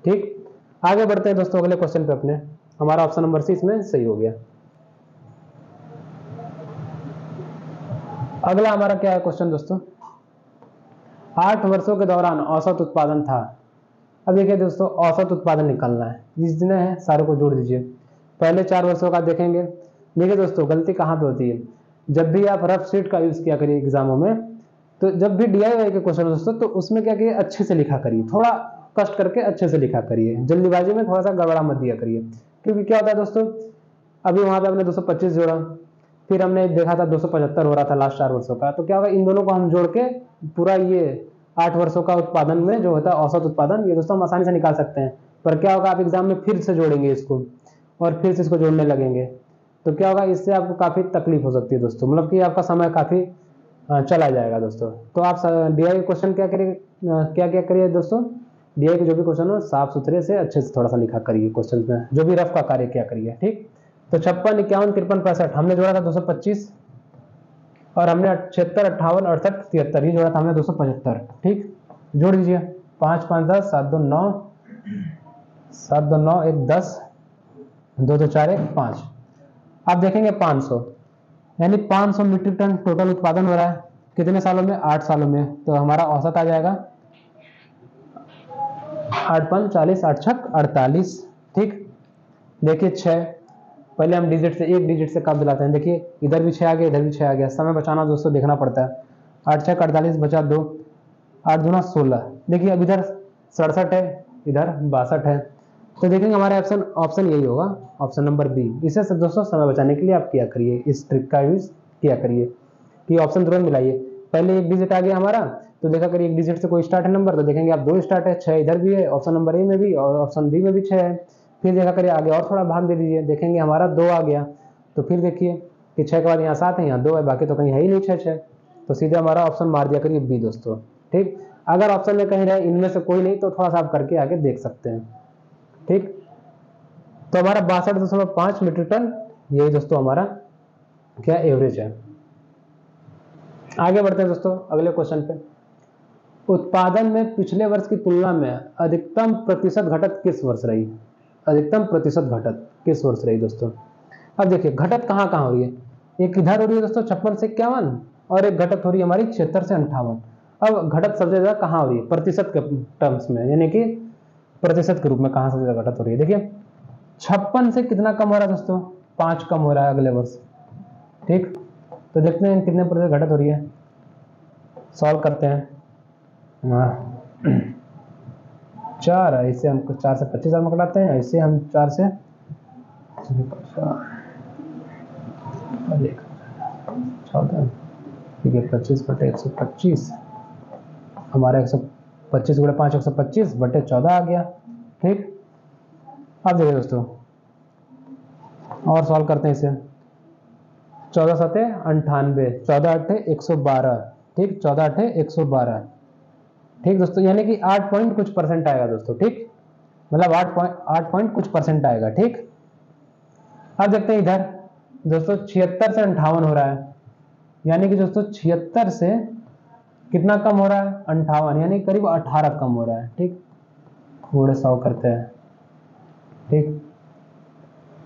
ठीक, आगे बढ़ते हैं दोस्तों अगले क्वेश्चन पे अपने, हमारा ऑप्शन नंबर सी इसमें सही हो गया। अगला हमारा क्या है क्वेश्चन दोस्तों, 8 वर्षों के दौरान औसत उत्पादन था। अब देखिए दोस्तों औसत उत्पादन निकालना है, जितने हैं सारे को जोड़ दीजिए। पहले 4 वर्षों का देखेंगे। देखिए दोस्तों गलती कहाँ पे होती है, जब भी आप रफ शीट का यूज किया करिए एग्जामों में, तो जब भी DIY के क्वेश्चन दोस्तों, तो उसमें क्या करिए, अच्छे से लिखा करिए, थोड़ा कष्ट करके अच्छे से लिखा करिए, जल्दीबाजी में थोड़ा सा गड़बड़ा मत दिया करिए। क्योंकि क्या होता है दोस्तों, अभी वहां पे हमने 225 जोड़ा, फिर हमने देखा था 275 हो रहा था लास्ट 4 वर्षों का, तो क्या होगा, इन दोनों को हम जोड़ के पूरा ये 8 वर्षों का उत्पादन में जो होता है औसत उत्पादन, ये दोस्तों हम आसानी से निकाल सकते हैं। पर क्या होगा, आप एग्जाम में फिर से जोड़ेंगे इसको और फिर से इसको जोड़ने लगेंगे, तो क्या होगा, इससे आपको काफी तकलीफ हो सकती है दोस्तों, मतलब कि आपका समय काफी चला जाएगा दोस्तों। तो आप DIY क्वेश्चन क्या करिए दोस्तों, DIY के जो भी क्वेश्चन हो साफ सुथरे से अच्छे से थोड़ा सा लिखा करिए क्वेश्चन में, जो भी रफ का कार्य क्या करिए। ठीक, तो 56, 51, 53, 65 हमने जोड़ा था 225, और हमने 76, 58, 68, 73 ये जोड़ा था हमने 275। ठीक, जोड़ दीजिए, 5, 5, 10, 7, 2, 9, 7, 2, 9, 1, 10, 2, 2, 4, 1, 5। आप देखेंगे 500, यानी 500 मीट्रिक टन टोटल उत्पादन हो रहा है, कितने सालों में, 8 सालों में। तो हमारा औसत आ जाएगा 8 5 40, 8 6 48। ठीक, देखिए 6, पहले हम डिजिट से, एक डिजिट से कब दिलाते हैं, देखिए इधर भी 6 आ गया, इधर भी 6 आ गया, समय बचाना दोस्तों देखना पड़ता है। 8 6 48 बचा 2, 8 दूना 16, देखिए अब इधर 67 है, इधर 62 है, तो देखेंगे हमारा ऑप्शन यही होगा, ऑप्शन नंबर बी। इसे दोस्तों समय बचाने के लिए आप किया करिए, इस ट्रिक का यूज किया करिए कि ऑप्शन तुरंत मिलाइए। पहले एक डिजिट आ गया हमारा, तो देखा करिए एक डिजिट से कोई स्टार्ट है नंबर, तो देखेंगे आप 2 स्टार्ट है, 6 इधर भी है, ऑप्शन नंबर ए में भी और ऑप्शन बी में भी 6 है। फिर देखा करिए आगे और थोड़ा भाग दे दीजिए, देखेंगे हमारा 2 आ गया, तो फिर देखिए कि 6 के बाद यहाँ 7 है, यहाँ 2 है, बाकी तो कहीं है ही नहीं 6, तो सीधे हमारा ऑप्शन मार दिया करिए बी दोस्तों। ठीक, अगर ऑप्शन में कहीं रहे इनमें से कोई नहीं तो थोड़ा सा आप करके आगे देख सकते हैं। ठीक, तो हमारा 62.5 मीट्रिक टन यही दोस्तों हमारा क्या एवरेज है। आगे बढ़ते हैं दोस्तों अगले क्वेश्चन पे। उत्पादन में पिछले वर्ष की तुलना में अधिकतम प्रतिशत घटत किस वर्ष रही? अधिकतम प्रतिशत घटत किस वर्ष रही दोस्तों? अब देखिए घटत कहाँ कहाँ हो रही है, एक इधर हो रही है दोस्तों 56 से 51, और एक घटत हो रही है हमारी 76 से 58। अब घटत सबसे ज्यादा कहाँ हो रही है? प्रतिशत के टर्म्स में, यानी कि प्रतिशत के रूप में कहाँ सबसे ज्यादा घटत हो रही है? देखिए 56 से कितना कम हो रहा है दोस्तों? 5 कम हो रहा है अगले वर्ष। ठीक, तो देखते हैं कितने प्रतिशत घटत हो रही है, सॉल्व करते हैं। 4 है, इसे हम 4 से 25 में कटाते हैं, ऐसे हम 4 से 14, ठीक है 25/125 हमारा 125 गुणा 5 125/14 आ गया। ठीक, अब देखिए दोस्तों और सॉल्व करते हैं इसे। 14 7 98, 14 8 112, ठीक 14 8 112। ठीक दोस्तों, यानी कि 8 पॉइंट कुछ परसेंट आएगा दोस्तों। ठीक, मतलब 8 पॉइंट कुछ परसेंट आएगा। ठीक, अब देखते हैं इधर दोस्तों 76 से 58 हो रहा है, यानी कि दोस्तों 76 से कितना कम हो रहा है? 58, यानी करीब 18 कम हो रहा है। ठीक, थोड़े सॉल्व करते हैं। ठीक,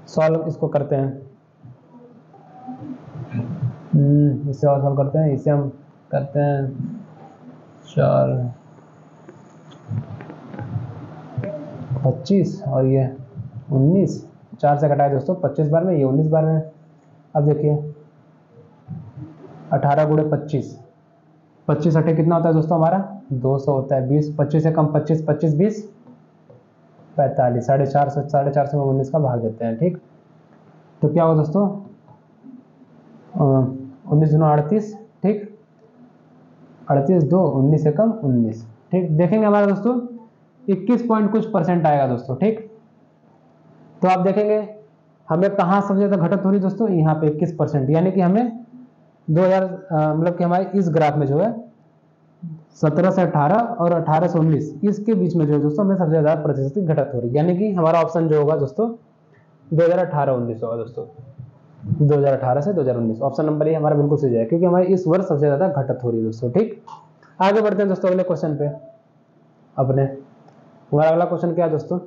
सॉल्व इसको करते हैं, इसे और सॉल्व करते हैं, इसे हम करते हैं 4 25 और ये 19, 4 से घटाए दोस्तों 25 बार में, ये 19 बार में। अब देखिए 18 गुणे 25, 25 अठे कितना होता है दोस्तों हमारा? 200 होता है। 20, 25 से कम 25, 25 20 45, 4.5 से 19 का भाग देते हैं। ठीक, तो क्या होगा दोस्तों? 19 गुना 38, ठीक 38 2 19 से कम 19। ठीक, देखेंगे हमारा दोस्तों 21 पॉइंट कुछ परसेंट आएगा दोस्तों। ठीक, तो आप देखेंगे हमें कहाँ सबसे ज्यादा घटत हो रही दोस्तों? यहाँ पे 21%, यानी कि हमें 2000 मतलब कि हमारे इस ग्राफ में जो है 17 से 18 और 18 से 19 इसके बीच में जो है दोस्तों हमें सबसे ज्यादा प्रतिशत की घटत हो रही है, यानी कि हमारा ऑप्शन जो होगा दोस्तों 2018-19 होगा दोस्तों। 2018 से 2019 ऑप्शन नंबर ए हमारा बिल्कुल सही है, क्योंकि हमारे इस वर्ष सबसे ज्यादा घटत हो रही है दोस्तों। ठीक, आगे बढ़ते हैं दोस्तों अगले क्वेश्चन पे अपने। हमारा अगला क्वेश्चन क्या है दोस्तों?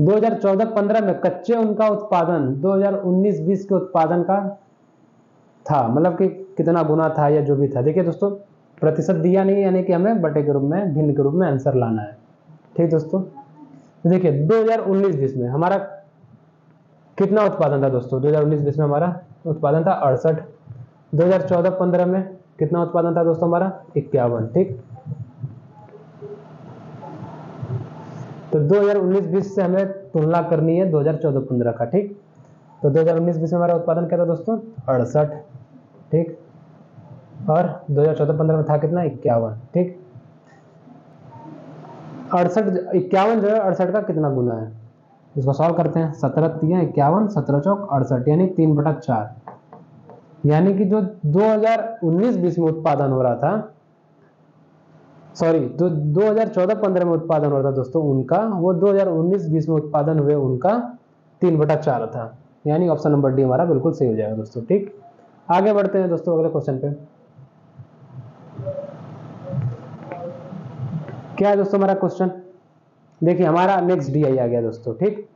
2014-15 में कच्चे ऊन का उत्पादन 2019-20 के उत्पादन का था, मतलब कि कितना गुना था या जो भी था। देखिए दोस्तों प्रतिशत दिया नहीं, यानी कि हमें बटे के रूप में, भिन्न के रूप में आंसर लाना है। ठीक दोस्तों, तो देखिए 2019-20 में हमारा कितना उत्पादन था दोस्तों? 2019-20 में हमारा उत्पादन था 68। 2014-15 में कितना उत्पादन था दोस्तों? हमारा 51। ठीक, तो 2019-20 से हमें तुलना करनी है 2014-15 का। ठीक, तो 2019-20 में हमारा उत्पादन क्या था दोस्तों? 68। ठीक, और 2014-15 में था कितना? 51। ठीक, 68 51 जो है 68 का कितना गुना है, इसको सॉल्व करते हैं। 17 3 51, 17 चौक 68, यानी 3/4, यानी कि जो 2019-20 में उत्पादन हो रहा था, सॉरी जो 2014-15 में उत्पादन हो रहा था दोस्तों उनका, वो 2019-20 में उत्पादन हुए उनका 3/4 था, यानी ऑप्शन नंबर डी हमारा बिल्कुल सही हो जाएगा दोस्तों। ठीक, आगे बढ़ते हैं दोस्तों अगले क्वेश्चन पे। क्या है दोस्तों हमारा क्वेश्चन? देखिए हमारा नेक्स्ट डीआई आ गया दोस्तों। ठीक,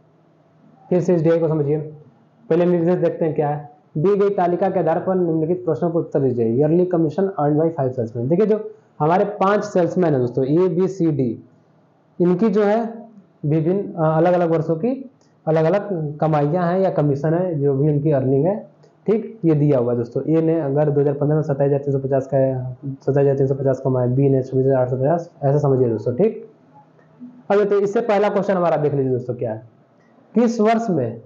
फिर से इस डीआई को समझिए। पहले निर्देश देखते हैं क्या है। दी गई तालिका के आधार पर निम्नलिखित प्रश्नों को उत्तर दीजिए। Yearly commission earn by 5 salesman. देखिए जो हमारे 5 सेल्समैन है दोस्तों ए बी सी डी, इनकी जो है विभिन्न अलग अलग वर्षों की अलग अलग कमाइयां हैं या कमीशन है, जो भी उनकी अर्निंग है। ठीक, ये दिया हुआ है दोस्तों। ए ने अगर 2015 में 27,350 का 27,350 कमाया, बी ने 26,850, ऐसा समझिए दोस्तों। ठीक, अब तो इससे पहला क्वेश्चन हमारा देख लीजिए दोस्तों क्या है। किस वर्ष में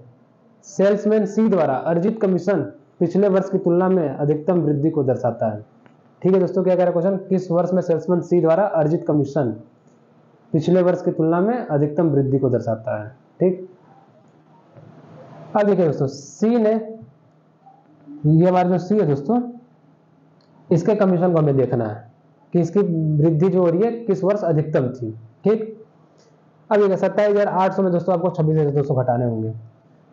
सेल्समैन सी द्वारा अर्जित कमीशन पिछले वर्ष की तुलना में अधिकतम वृद्धि को दर्शाता है। ठीक है दोस्तों, क्या कह रहा है क्वेश्चन, किस वर्ष में सेल्समैन सी द्वारा अर्जित कमीशन पिछले वर्ष की तुलना में अधिकतम वृद्धि को दर्शाता है। ठीक, अब देखिए दोस्तों, सी ने, ये हमारा जो सी है दोस्तों, इसके कमीशन को हमें देखना है कि इसकी वृद्धि जो हो रही है किस वर्ष अधिकतम थी। ठीक, अब ये 27,800 में दोस्तों आपको 26,200 घटाने होंगे।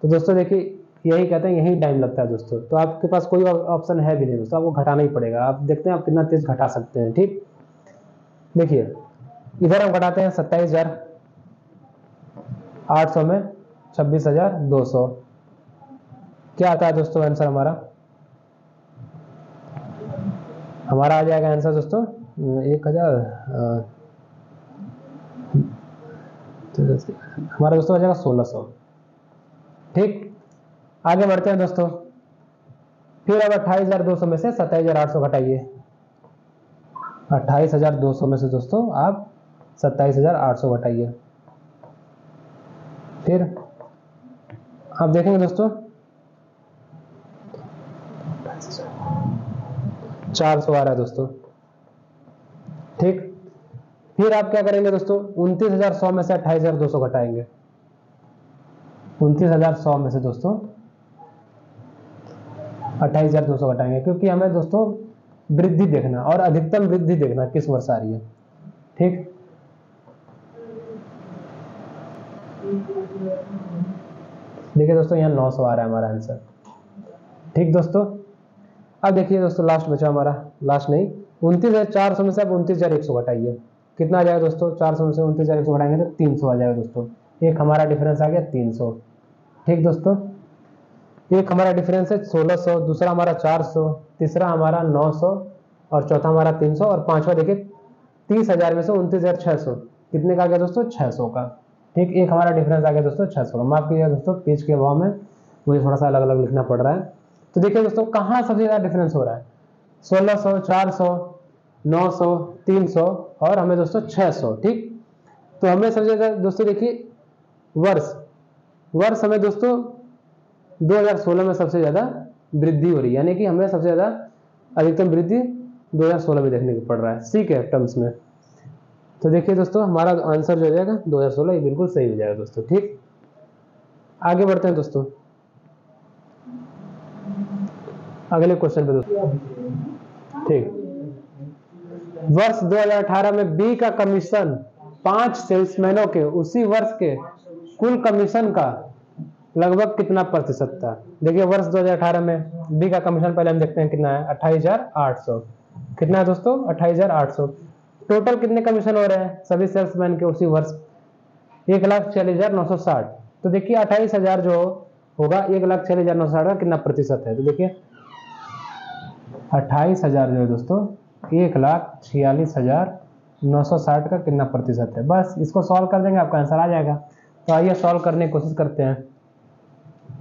तो दोस्तों देखिए, यही कहते हैं, यही टाइम लगता है दोस्तों। तो आपके पास कोई ऑप्शन है भी नहीं दोस्तों, आपको घटाना ही पड़ेगा। आप देखते हैं आप कितना तेज घटा सकते हैं। ठीक, देखिए इधर हम घटाते हैं 27,800 में 26,200, क्या आता है दोस्तों आंसर हमारा आ जाएगा आंसर दोस्तों 1,000, हमारा दोस्तों आ जाएगा 1,600। ठीक, आगे बढ़ते हैं दोस्तों। फिर अब 28,200 में से 27,800 घटाइए। 28,200 में से दोस्तों आप 27,800 घटाइए। फिर आप देखेंगे दोस्तों 400 आ रहा है दोस्तों। ठीक, फिर आप क्या करेंगे दोस्तों, 29,100 में से 28,200 घटाएंगे। 29,100 में से दोस्तों 28,200 घटाएंगे, क्योंकि हमें दोस्तों वृद्धि देखना और अधिकतम वृद्धि देखना किस वर्ष आ रही है। ठीक, देखिए दोस्तों यहाँ 900 आ रहा है हमारा आंसर। ठीक दोस्तों, अब देखिए दोस्तों लास्ट बचा हमारा, लास्ट नहीं, 29,400 में से आप 29,100 घटाइए। कितना आ जाएगा दोस्तों, 400 में से 29,100 घटाएंगे तो 300 आ जाएगा दोस्तों। एक हमारा डिफरेंस आ गया 300। ठीक दोस्तों, एक हमारा डिफरेंस है 1,600, दूसरा हमारा 400, तीसरा हमारा 900 और चौथा हमारा 300 और पांचवा देखिए 30,000 में से 29,600, कितने का आ गया दोस्तों, 600 का। ठीक, एक हमारा डिफरेंस आ गया दोस्तों 600 का। माफ कीजिएगा दोस्तों, पेज के अभाव में मुझे थोड़ा सा अलग अलग लिखना पड़ रहा है। तो देखिए दोस्तों कहाँ सबसे ज्यादा डिफरेंस हो रहा है, 1,600, 400, 900, 300 और हमें दोस्तों 600। ठीक, तो हमें सबसे ज्यादा दोस्तों देखिए वर्ष हमें दोस्तों 2016 में सबसे ज्यादा वृद्धि हो रही है, यानी कि हमें सबसे ज्यादा अधिकतम वृद्धि 2016 में देखने को पड़ रहा है सी के टर्म्स में। तो देखिए दोस्तों हमारा आंसर जो हो जाएगा 2016, ये बिल्कुल सही हो जाएगा दोस्तों। ठीक, आगे बढ़ते हैं दोस्तों अगले क्वेश्चन पे दोस्तों। ठीक, वर्ष 2018 में बी का कमीशन 5 सेल्समैनों के उसी वर्ष के कुल कमीशन का लगभग कितना प्रतिशत था। देखिए वर्ष 2018 में बी का कमीशन पहले हम देखते हैं कितना है, 28,800। कितना है दोस्तों, 28,800। टोटल कितने कमीशन हो रहे हैं सभी सेल्समैन के उसी वर्ष, 1,40,960। तो देखिए 28,000 जो होगा 1,40,960 का कितना प्रतिशत है। तो देखिए 28,000 जो है दोस्तों 1,46,960 का कितना प्रतिशत है। बस इसको सॉल्व कर देंगे आपका आंसर आ जाएगा। तो आइए सॉल्व करने की कोशिश करते हैं।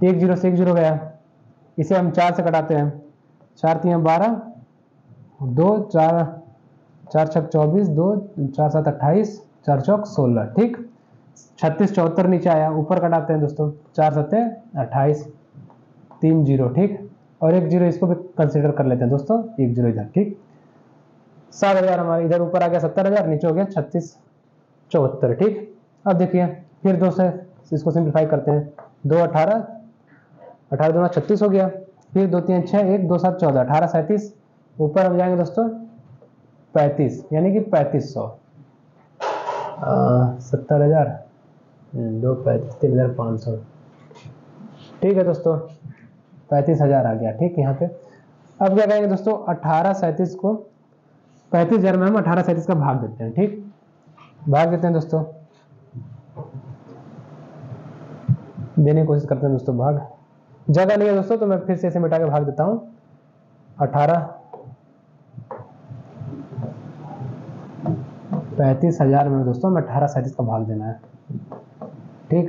1 0 से 1 0 गया, इसे हम 4 से कटाते हैं। 4 3 12, 2 4 4 6 24, 2 4 7 28, 4 चौक 16। ठीक, 36 74 नीचे आया, ऊपर कटाते हैं दोस्तों, 4 7 28, 3 0। ठीक, और 1 0 इसको भी कंसिडर कर लेते हैं दोस्तों, 1 0 इधर। ठीक, 7,000 हमारे इधर ऊपर आ गया, 70,000 नीचे हो गया 36 74। ठीक, अब देखिए फिर 2 से इसको सिंप्लीफाई करते हैं। 2 18, 18 2 36 हो गया, फिर 2 3 6 1 2 7 14, 18 37, ऊपर हम जाएंगे दोस्तों 35, यानी कि 3500। 70,000 2 35 3,500। ठीक है दोस्तों, 35,000 आ गया। ठीक, यहाँ पे अब क्या करेंगे दोस्तों, 1837 को 35,000 में हम 1837 का भाग देते हैं। ठीक, भाग देते हैं दोस्तों, देने की कोशिश करते हैं दोस्तों। भाग जगह नहीं है दोस्तों, तो मैं फिर से इसे मिटा के भाग देता हूं। 35,000 में दोस्तों हमें 1837 का भाग देना है। ठीक,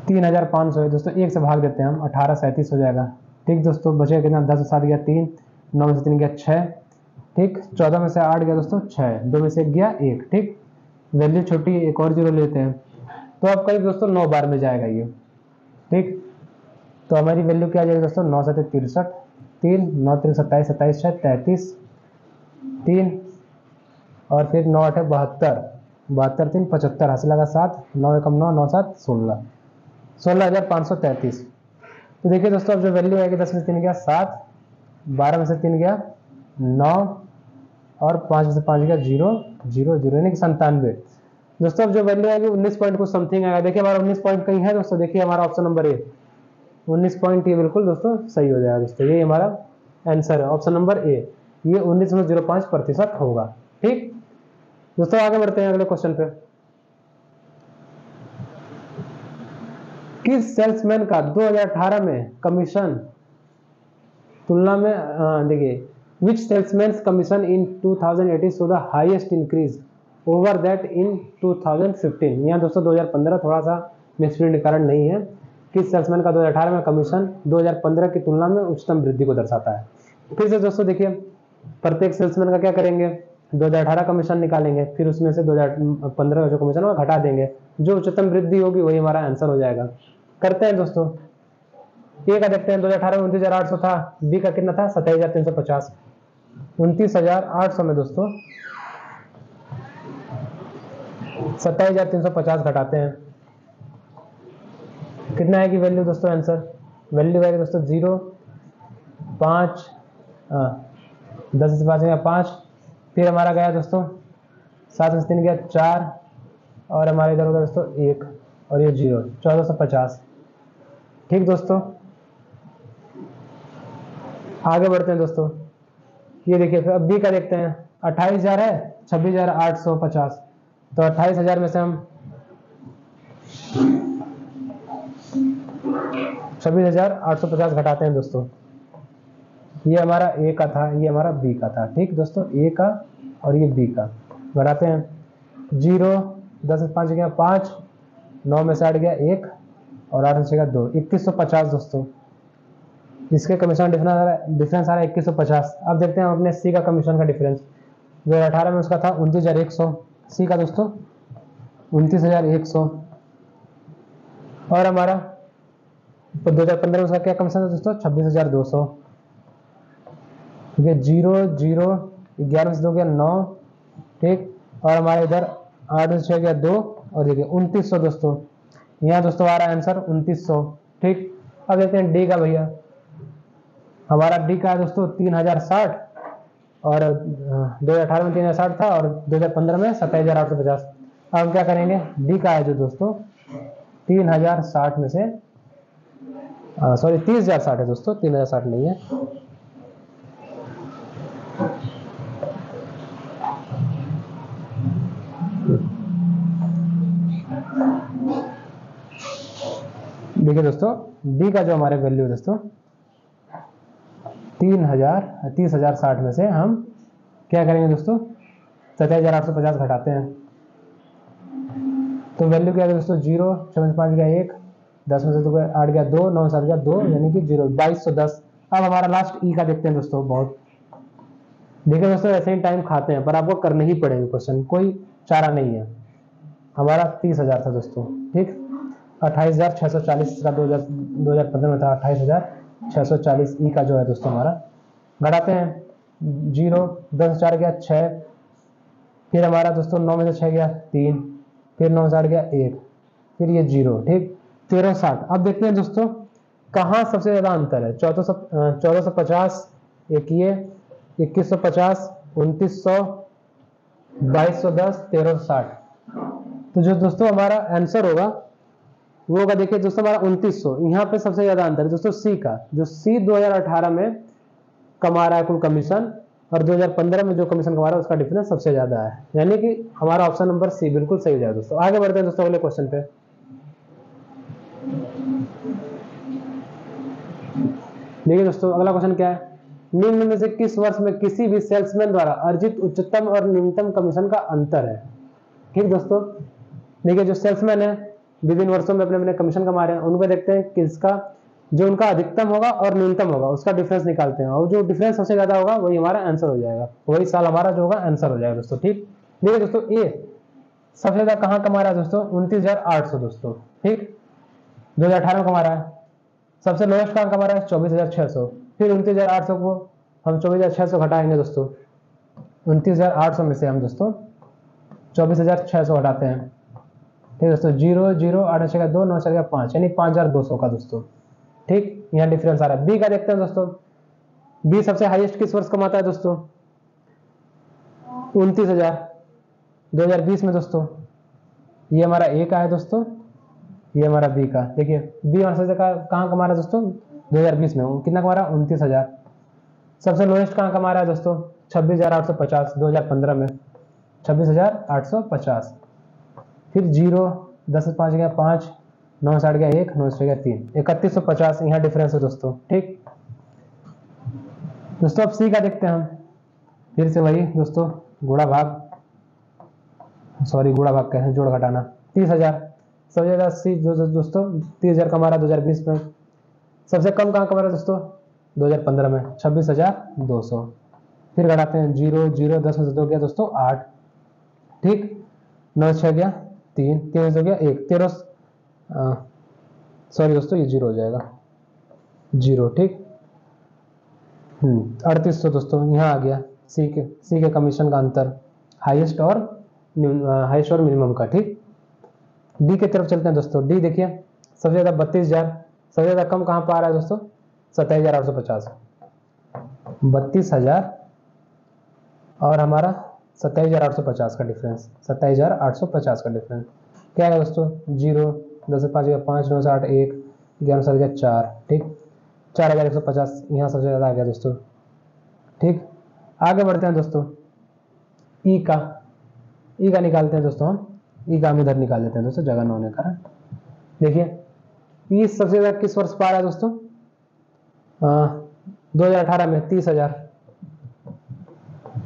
3,500 है दोस्तों, 1 से भाग देते हैं हम, 1837 हो जाएगा। ठीक दोस्तों, बचेगा कितना, 10 से 7 गया 3, 9 में से 3 गया 6। ठीक, 14 में से 8 गया दोस्तों 6, 2 में से 1 गया 1। ठीक, वैल्यू छोटी, एक और जीरो लेते हैं, तो अब करीब दोस्तों 9 बार में जाएगा ये। ठीक, तो हमारी वैल्यू क्या आ जाएगी दोस्तों, 9 7 63, 3 9 3 27, 27 6 33, 3 और फिर 9 8 72, 72 3 75, हासिल लगा 7, 9 एकम 9, 9 7 16, 16,533। तो देखिए दोस्तों अब जो वैल्यू आएगी 10 में से 3 गया 7, 12 में से 3 गया 9 और 5 में से 5 गया 0 0 0 यानी कि 97। दोस्तों अब जो वैल्यू आएगी 19 पॉइंट कुछ समथिंग आएगा। देखिए हमारा 19 पॉइंट कहीं है दोस्तों, देखिए हमारा ऑप्शन नंबर ए 19 पॉइंट, ये बिल्कुल दोस्तों सही हो जाएगा दोस्तों, ये हमारा आंसर है ऑप्शन नंबर ए, ये 19.05% होगा। ठीक दोस्तों आगे बढ़ते हैं अगले क्वेश्चन पे। किस सेल्समैन का 2018 में कमीशन तुलना में देखिए which salesman commission in 2018 so the highest increase over that in 2015। यहाँ दोस्तों 2015 थोड़ा सा मिसप्रिंट के कारण नहीं है। किस सेल्समैन का 2018 में कमीशन 2015 की तुलना में उच्चतम वृद्धि को दर्शाता है। फिर से दोस्तों देखिए प्रत्येक सेल्समैन का क्या करेंगे, 2018 कमीशन निकालेंगे, फिर उसमें से 2015 का जो कमीशन होगा घटा देंगे, जो उच्चतम वृद्धि होगी वही हमारा आंसर हो जाएगा। करते हैं दोस्तों, ए का देखते हैं 2018 में 29,800 था, बी का कितना था 27,350, 29,800 में दोस्तों 27,350 घटाते हैं, कितना आएगी वैल्यू दोस्तों, आंसर वैल्यू आएगी दोस्तों 0 5 10 से 5 गया 5, फिर हमारा गया दोस्तों 7 से 3 गया 4 और हमारे इधर उधर दोस्तों 1 और ये 0, 1450। ठीक दोस्तों आगे बढ़ते हैं दोस्तों, ये देखिए फिर अब बी का देखते हैं 28,000 है 26,850, तो 28,000 में से हम 26,850 घटाते हैं दोस्तों, ये हमारा ए का था, ये हमारा बी का था। ठीक दोस्तों ए का और ये बी का घटाते हैं, 0 10 से 5 गया 5, 9 में से 8 गया 1 और 8 में से गया 2, 2150 दोस्तों, इसके कमीशन डिफरेंस आ रहा है 2150। अब देखते हैं हम अपने सी का कमीशन का डिफरेंस, 2018 में उसका था 29,100, सी का दोस्तों 29,100 और हमारा 2015 में उसका क्या कमीशन था दोस्तों 26,200। ठीक है 0 0 11 से 2 गया 9, ठीक और हमारे इधर 8 से 6 गया 2 और देखिए 2900 दोस्तों, यहाँ दोस्तों आ रहा है आंसर 2900। ठीक अब देखते हैं डी का भैया, हमारा डी का है दोस्तों 3060 और 2018 में 3060 था और 2015 में 27,850। अब हम क्या करेंगे, डी का है जो दोस्तों 3060 में से सॉरी 30,060 है दोस्तों, 3060 नहीं है। देखिए दोस्तों डी का जो हमारे वैल्यू दोस्तों 30,60 में से हम क्या करेंगे दोस्तों 27,850 घटाते हैं, तो वैल्यू क्या है दोस्तों 0 6 में से 5 गया 1, 10 में से 8 गया 2, 9 में से 7 गया 2 यानी कि 0 2210। अब हमारा लास्ट ई का देखते हैं दोस्तों, बहुत देखिए दोस्तों ऐसे ही टाइम खाते हैं पर आपको करने ही पड़ेगा क्वेश्चन, कोई चारा नहीं है। हमारा 30,000 था दोस्तों, ठीक 28,640 का 2015 में था 28,640 ई का जो है दोस्तों हमारा घटाते हैं, 0 10 से 4 गया 6, फिर हमारा दोस्तों 9 में से 6 गया 3, फिर 9 से 8 गया 1, फिर ये 0, ठीक 1360। अब देखते हैं दोस्तों कहाँ सबसे ज्यादा अंतर है, 1450 एक ये 2150 2900 2210 1360। तो जो दोस्तों हमारा आंसर होगा वो होगा देखिए दोस्तों हमारा 2900। यहाँ पे सबसे ज्यादा अंतर है दोस्तों सी का, जो सी 2018 में कमा रहा है कुल कमीशन और 2015 में जो कमीशन कमा रहा है उसका डिफरेंस सबसे ज्यादा है, यानी कि हमारा ऑप्शन नंबर सी बिल्कुल सही हो जाएगा दोस्तों। आगे बढ़ते हैं दोस्तों अगले क्वेश्चन पे। देखिए दोस्तों अगला क्वेश्चन क्या है, निम्न में से किस वर्ष में किसी भी सेल्समैन द्वारा अर्जित उच्चतम और न्यूनतम कमीशन का अंतर है। ठीक दोस्तों देखिए जो सेल्समैन है विभिन्न वर्षों में अपने अपने कमीशन कमा रहे हैं, उनमें देखते हैं किसका जो उनका अधिकतम होगा और न्यूनतम होगा उसका डिफरेंस निकालते हैं, और जो डिफरेंस सबसे ज्यादा होगा वही हमारा आंसर हो जाएगा, वही साल हमारा जो होगा आंसर हो जाएगा दोस्तों। ठीक देखिए दोस्तों ए सबसे ज्यादा कहाँ कमा रहा है दोस्तों 29,800 दोस्तों, ठीक 2018 में कमा रहा है। सबसे लोएस्ट का अंक हमारा है 24,600। फिर 29,800 को हम 24,600 घटाएंगे दोस्तों। 29,800 में से हम दोस्तों 24,600 घटाते हैं। ठीक दोस्तों, 0 0 8 का 2 9 का 5 यानी 5,200 का दोस्तों। ठीक, यहाँ डिफरेंस आ रहा है। बी का देखते हैं दोस्तों। बी सबसे हाईएस्ट किस वर्ष कमाता है दोस्तों? 29,000 2020 में दोस्तों। ये हमारा ए का है दोस्तों, ये हमारा बी का। देखिए बी सबसे कहाँ कमा रहा है दोस्तों? 2020 में। कितना कमा रहा है? 29,000। सबसे लोएस्ट कहाँ कमा रहा है दोस्तों? 26,850 2015 में, 26,850। फिर 0 10 से 5 गया 5, 9 से 8 गया 1, 9 से गया 3, 3150 यहाँ डिफरेंस है दोस्तों। ठीक दोस्तों, अब सी का देखते हैं हम। फिर से वही दोस्तों, गुणा भाग कह रहे हैं, जोड़ घटाना। 30,000 सबसे ज़्यादा सी जो दोस्तों 30,000 कमा रहा 2020 में। सबसे कम कहाँ कमा रहा दोस्तों? 2015 में, 26,200। फिर घटाते हैं 0 0 10 में से 2 गया दोस्तों 8। ठीक, 9 6 गया 3, 3 से गया 1, 13 सॉरी दोस्तों, ये 0 हो जाएगा 0। ठीक, 3800 दोस्तों यहाँ आ गया। सी के कमीशन का अंतर, हाईएस्ट और मिनिमम का। ठीक, डी की तरफ चलते हैं दोस्तों। डी देखिए, सबसे ज़्यादा 32,000, सबसे ज़्यादा कम कहाँ पर आ रहा है दोस्तों? 27,850। 32,000 और हमारा 27,850 का डिफरेंस, 27,850 का डिफरेंस क्या है दोस्तों? 0 10 से 5 गया 5, 9 से 8 1, 11 से गया 4। ठीक, 4,150 यहाँ सबसे ज़्यादा आ गया दोस्तों। ठीक, आगे बढ़ते हैं दोस्तों। ई का निकालते हैं दोस्तों हम। ई का हम इधर निकाल देते हैं दोस्तों, जगह न होने कारण। देखिए ई सबसे ज़्यादा किस वर्ष पा रहा है दोस्तों? 2018 में 30,000।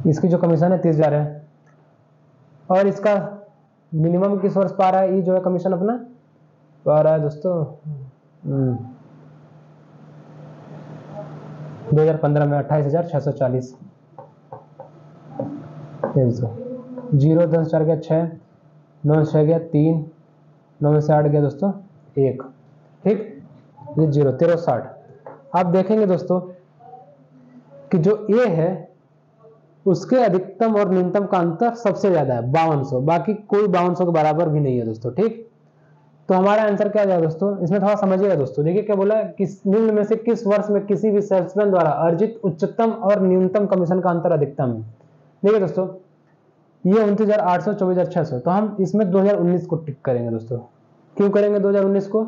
इसकी जो कमीशन है 30,000 है। और इसका मिनिमम किस वर्ष पा रहा है? ई जो है कमीशन अपना पा रहा है दोस्तों 2015 में 28,640। 0 10 4 गया 6, 9 6 गया 3, 9 से 8 गया दोस्तों 1। ठीक, ये 0 1360। आप देखेंगे दोस्तों कि जो ए है उसके अधिकतम और न्यूनतम का अंतर सबसे ज्यादा है 5200, बाकी कोई 5200 के बराबर भी नहीं है दोस्तों। ठीक, तो हमारा आंसर क्या जाएगा दोस्तों? इसमें थोड़ा समझिएगा दोस्तों। देखिए क्या बोला है, किस निम्न में से किस वर्ष में किसी भी सेल्समैन द्वारा अर्जित उच्चतम और न्यूनतम कमीशन का अंतर अधिकतम है। देखिए दोस्तों, ये 29,800 24,600, तो हम इसमें 2019 को टिक करेंगे दोस्तों। क्यों करेंगे 2019 को?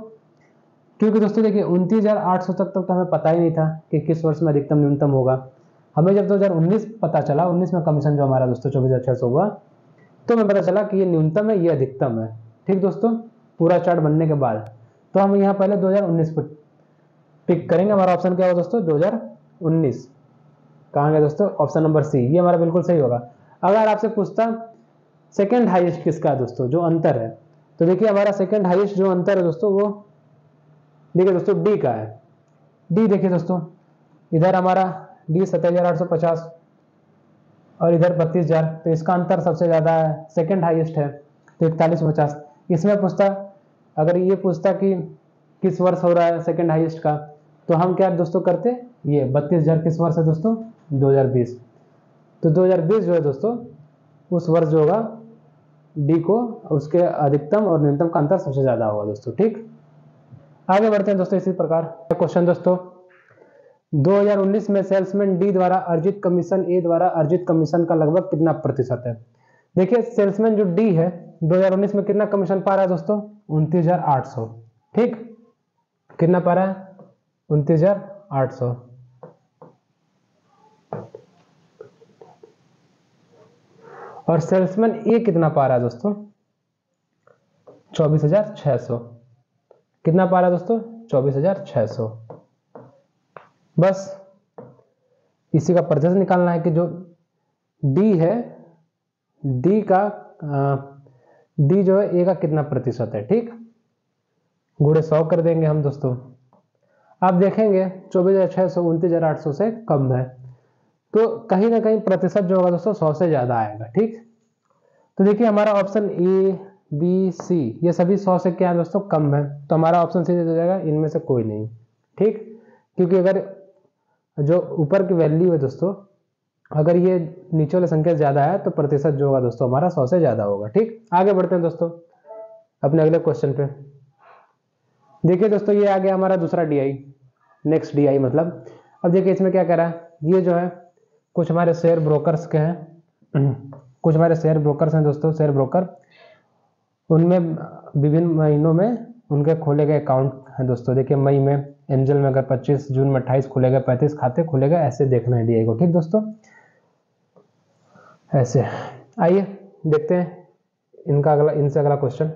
क्योंकि दोस्तों देखिए 29,800 तक तो हमें पता ही नहीं था कि किस वर्ष में अधिकतम न्यूनतम होगा। हमें जब 2019 पता चला, 19 में कमीशन जो हमारा दोस्तों 24,600 हुआ, तो हमें पता चला कि ये न्यूनतम है, ये अधिकतम है। ठीक दोस्तों, पूरा चार्ट बनने के बाद तो हम यहाँ पहले 2019 पर टिक करेंगे। हमारा ऑप्शन क्या होगा दोस्तों? 2019। कहाँ गया दोस्तों? ऑप्शन नंबर सी, ये हमारा बिल्कुल सही होगा। अगर आपसे पूछता सेकंड हाईएस्ट किसका है दोस्तों, जो अंतर है, तो देखिए हमारा सेकंड हाईएस्ट जो अंतर है दोस्तों, वो देखिए दोस्तों डी का है। डी देखिए दोस्तों, इधर हमारा डी 27,850 और इधर 32,000, तो इसका अंतर सबसे ज्यादा है, सेकंड हाईएस्ट है, तो 4150। इसमें पूछता, अगर ये पूछता कि किस वर्ष हो रहा है सेकंड हाईएस्ट का, तो हम क्या दोस्तों करते, ये 32,000 किस वर्ष है दोस्तों? 2020। तो 2020 जो है दोस्तों, उस वर्ष जो होगा डी को, उसके अधिकतम और न्यूनतम का अंतर सबसे ज्यादा होगा दोस्तों। ठीक, आगे बढ़ते हैं दोस्तों। इसी प्रकार क्वेश्चन दोस्तों, 2019 में सेल्समैन डी द्वारा अर्जित कमीशन ए द्वारा अर्जित कमीशन का लगभग कितना प्रतिशत है? देखिए सेल्समैन जो डी है 2019 में कितना कमीशन पा रहा है दोस्तों? 29,800। ठीक, कितना पा रहा है? 29,800। और सेल्समैन ए कितना पा रहा है दोस्तों? 24,600। कितना पा रहा है दोस्तों? 24,600। बस इसी का प्रतिशत निकालना है कि जो डी है, डी जो है ए का कितना प्रतिशत है। ठीक, गुणे 100 कर देंगे हम दोस्तों। आप देखेंगे 24,600 29,800 से कम है, तो कहीं ना कहीं प्रतिशत जो होगा दोस्तों 100 से ज्यादा आएगा। ठीक, तो देखिए हमारा ऑप्शन ए बी सी ये सभी 100 से क्या है दोस्तों? कम है, तो हमारा ऑप्शन सी हो जाएगा, इनमें से कोई नहीं। ठीक, क्योंकि अगर जो ऊपर की वैल्यू है दोस्तों, अगर ये नीचे वाली संख्या ज़्यादा है तो प्रतिशत जो होगा दोस्तों हमारा 100 से ज़्यादा होगा। ठीक, आगे बढ़ते हैं दोस्तों अपने अगले क्वेश्चन पे। देखिए दोस्तों ये आ गया हमारा दूसरा DI, नेक्स्ट DI मतलब। अब देखिए इसमें क्या कह रहा है, ये जो है कुछ हमारे शेयर ब्रोकर्स के हैं कुछ हमारे शेयर ब्रोकर्स हैं दोस्तों, शेयर ब्रोकर, उनमें विभिन्न महीनों में उनके खोले गए अकाउंट हैं दोस्तों। देखिए मई में एंजल में अगर 25, जून में 28 खोले गए, 35 खाते खोले गए, ऐसे देखना है DI को। ठीक दोस्तों, ऐसे। आइए देखते हैं इनसे अगला क्वेश्चन।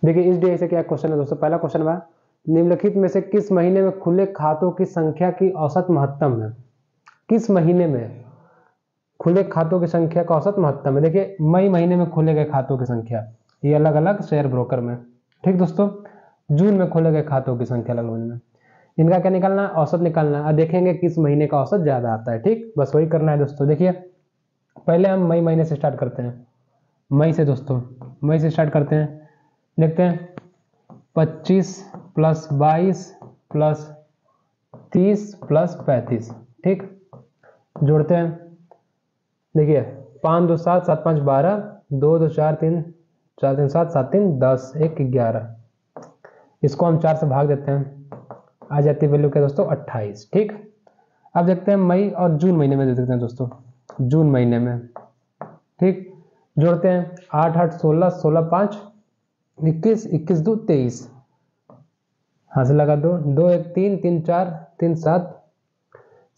देखिए इस DI से क्या क्वेश्चन है दोस्तों। पहला क्वेश्चन है, निम्नलिखित में से किस महीने में खुले खातों की संख्या की औसत महत्तम है? किस महीने में खुले खातों की संख्या का औसत महत्तम है? देखिए मई महीने में खोले गए खातों की संख्या, ये अलग अलग शेयर ब्रोकर में। ठीक दोस्तों, जून में खोले गए खातों की संख्या अलग महीने में। इनका क्या निकालना है? औसत निकालना है। और देखेंगे किस महीने का औसत ज्यादा आता है। ठीक, बस वही करना है दोस्तों। देखिए पहले हम मई महीने से स्टार्ट करते हैं, मई से दोस्तों, मई से स्टार्ट करते हैं। देखते हैं 25 + 22 + 30 + 35। ठीक, जोड़ते हैं। देखिए 5 2 7 7 5 12, 2 2 4 3 4 3 7 7 3 10 1 11। इसको हम 4 से भाग देते हैं, आ जाती है वैल्यू क्या दोस्तों? 28। ठीक, अब देखते हैं मई और जून महीने में, देखते हैं दोस्तों जून महीने में। ठीक, जोड़ते हैं 8 8 16 16 5 21 21 2 23। हाँ से लगा 2 2 1 3 3 4 3 7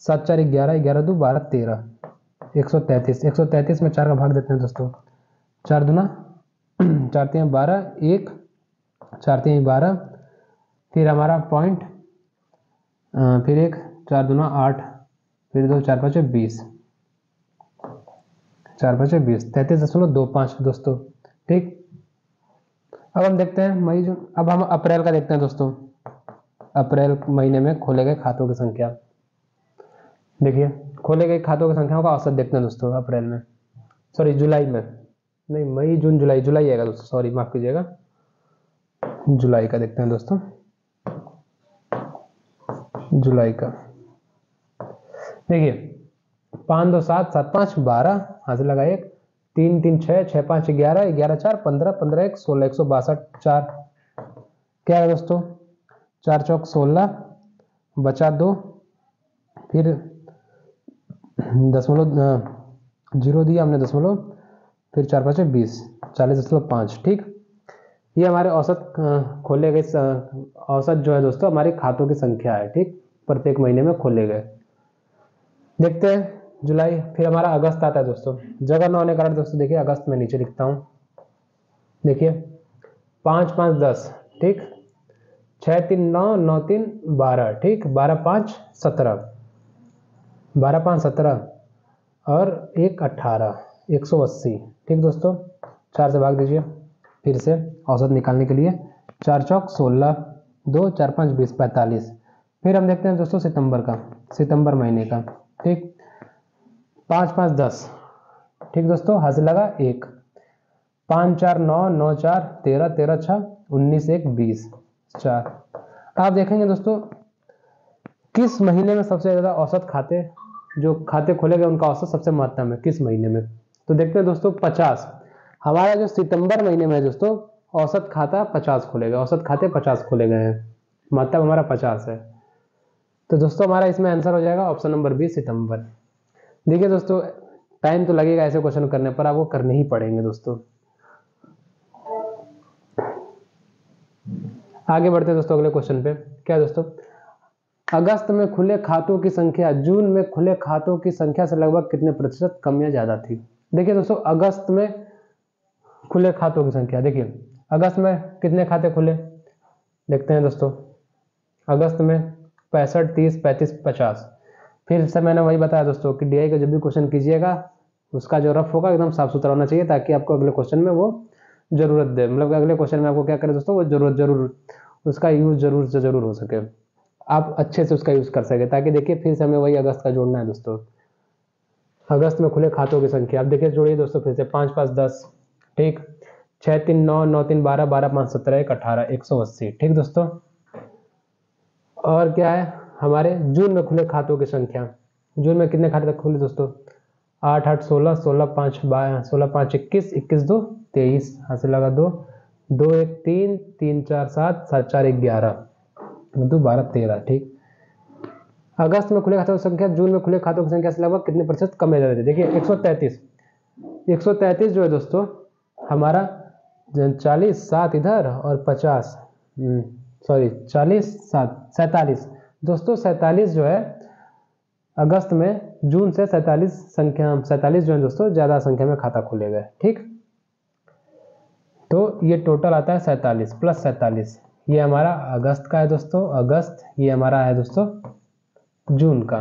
7 4 11 11 2 12 13 133। 133 में 4 का भाग देते हैं दोस्तों, 4 दूना 4 3 12 1 4 3 12, फिर हमारा पॉइंट, फिर 1 4 दूना 8, फिर 2 4 5 20, 4 5 20, 33.25 दोस्तों। ठीक, अब हम देखते हैं मई जून। अब हम अप्रैल का देखते हैं दोस्तों, अप्रैल महीने में खोले गए खातों की संख्या। देखिए खोले गए खातों की संख्याओं का औसत देखते हैं दोस्तों अप्रैल में, सॉरी जुलाई में, नहीं मई जून जुलाई, जुलाई आएगा दोस्तों, सॉरी माफ कीजिएगा, जुलाई का देखते हैं दोस्तों, जुलाई का। देखिए 5 2 7 7 5 12, हाथ लगा 1 3 3 6 6 5 11 11 4 15 15 1 16 162 4, क्या है दोस्तों? 4 चौक 16, बचा 2, फिर दशमलव 0 दिया हमने दशमलव, फिर 4 5 20, 40.5। ठीक, ये हमारे औसत खोले गए औसत जो है दोस्तों हमारे खातों की संख्या है। ठीक, प्रत्येक महीने में खोले गए। देखते हैं जुलाई, फिर हमारा अगस्त आता है दोस्तों। जगह न होने के कारण दोस्तों देखिए अगस्त में नीचे लिखता हूँ। देखिए 5 5 10, ठीक, 6 3 9 9 3 12, ठीक, 12 5 17, 12 5 17 और 1 18, 180। ठीक दोस्तों, 4 से भाग दीजिए फिर से औसत निकालने के लिए। 4 चौक 16, 2 4 5 20 45। फिर हम देखते हैं दोस्तों सितंबर का, सितंबर महीने का। ठीक, 5 5 10, ठीक दोस्तों, हाथ से लगा 1, 5 4 9 9 4 13 13 6 19 1 20 4। आप देखेंगे दोस्तों किस महीने में सबसे ज़्यादा औसत खाते, जो खाते खोले गए उनका औसत सबसे महत्तम है किस महीने में? तो देखते हैं दोस्तों 50, हमारा जो सितंबर महीने में है दोस्तों औसत खाता 50 खोले गए, औसत खाते 50 खोले गए हैं, मतलब हमारा 50 है। तो दोस्तों हमारा इसमें आंसर हो जाएगा ऑप्शन नंबर बी, सितंबर। देखिए दोस्तों टाइम तो लगेगा ऐसे क्वेश्चन करने पर, आपको करने ही पड़ेंगे दोस्तों। आगे बढ़ते हैं दोस्तों अगले क्वेश्चन पे। क्या दोस्तों? अगस्त में खुले खातों की संख्या जून में खुले खातों की संख्या से लगभग कितने प्रतिशत कम या ज्यादा थी? देखिए दोस्तों अगस्त में खुले खातों की संख्या, देखिए अगस्त में कितने खाते खुले, देखते हैं दोस्तों। अगस्त में 65 30 35 50। फिर से मैंने वही बताया दोस्तों कि DI का जब भी क्वेश्चन कीजिएगा उसका जो रफ होगा एकदम साफ सुथरा होना चाहिए, ताकि आपको अगले क्वेश्चन में वो जरूरत दे, मतलब अगले क्वेश्चन में आपको क्या करे दोस्तों, वो जरूर उसका यूज जरूर से जरूर हो सके, आप अच्छे से उसका यूज कर सके, ताकि देखिए फिर से हमें वही अगस्त का जोड़ना है दोस्तों। अगस्त में खुले खातों की संख्या, आप देखिए जोड़िए दोस्तों फिर से 5 5 10, ठीक, 6 3 9 9 3 12 12 5 17 1 18 180। ठीक दोस्तों, और क्या है हमारे जून में खुले खातों की संख्या। जून में कितने खाते तक खुले दोस्तों? 8 8 16, 16 5 12, 16 5 21, 21 2 23, हाथ से लगा 2, 2 1 3, 3 4 7, 7 4 11, 2 12 13। ठीक, अगस्त में खुले खातों की संख्या जून में खुले खातों की संख्या से लगभग कितने प्रतिशत कम या ज्यादा? देखिए 133 जो है दोस्तों हमारा 40 7 इधर और 50, सॉरी 40 7 47 दोस्तों, 47 जो है अगस्त में जून से 47 जो है दोस्तों ज्यादा संख्या में खाता खोले गए। ठीक, तो ये टोटल आता है 47 प्लस 47, ये हमारा अगस्त का है दोस्तों, अगस्त, ये हमारा है दोस्तों जून का।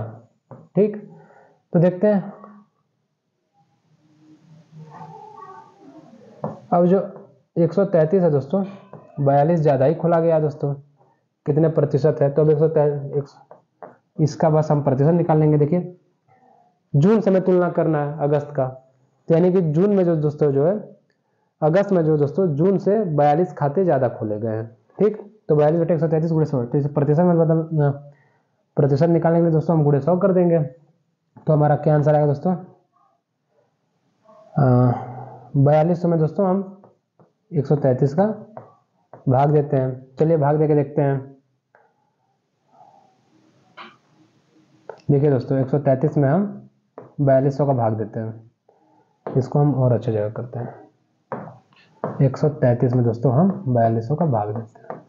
ठीक, तो देखते हैं अब जो 133 है दोस्तों, 42 ज्यादा ही खोला गया दोस्तों, कितने प्रतिशत है? तो अब 133 इसका बस हम प्रतिशत निकाल लेंगे। देखिए जून से हमें तुलना करना है अगस्त का, तो यानी कि जून में जो दोस्तों जो है अगस्त में जो दोस्तों जून से 42 खाते ज्यादा खोले गए हैं। ठीक, तो 42 बटे 133 गुणे 100, तो इसे प्रतिशत में बदल प्रतिशत निकालने के लिए दोस्तों हम गुणे 100 कर देंगे, तो हमारा क्या आंसर आएगा दोस्तों? 42 में दोस्तों हम 133 का भाग देते हैं। चलिए भाग देके देखते हैं। देखिए दोस्तों 133 में हम 4200 का भाग देते हैं, इसको हम और अच्छी जगह करते हैं। 133 में दोस्तों हम 4200 का भाग देते हैं,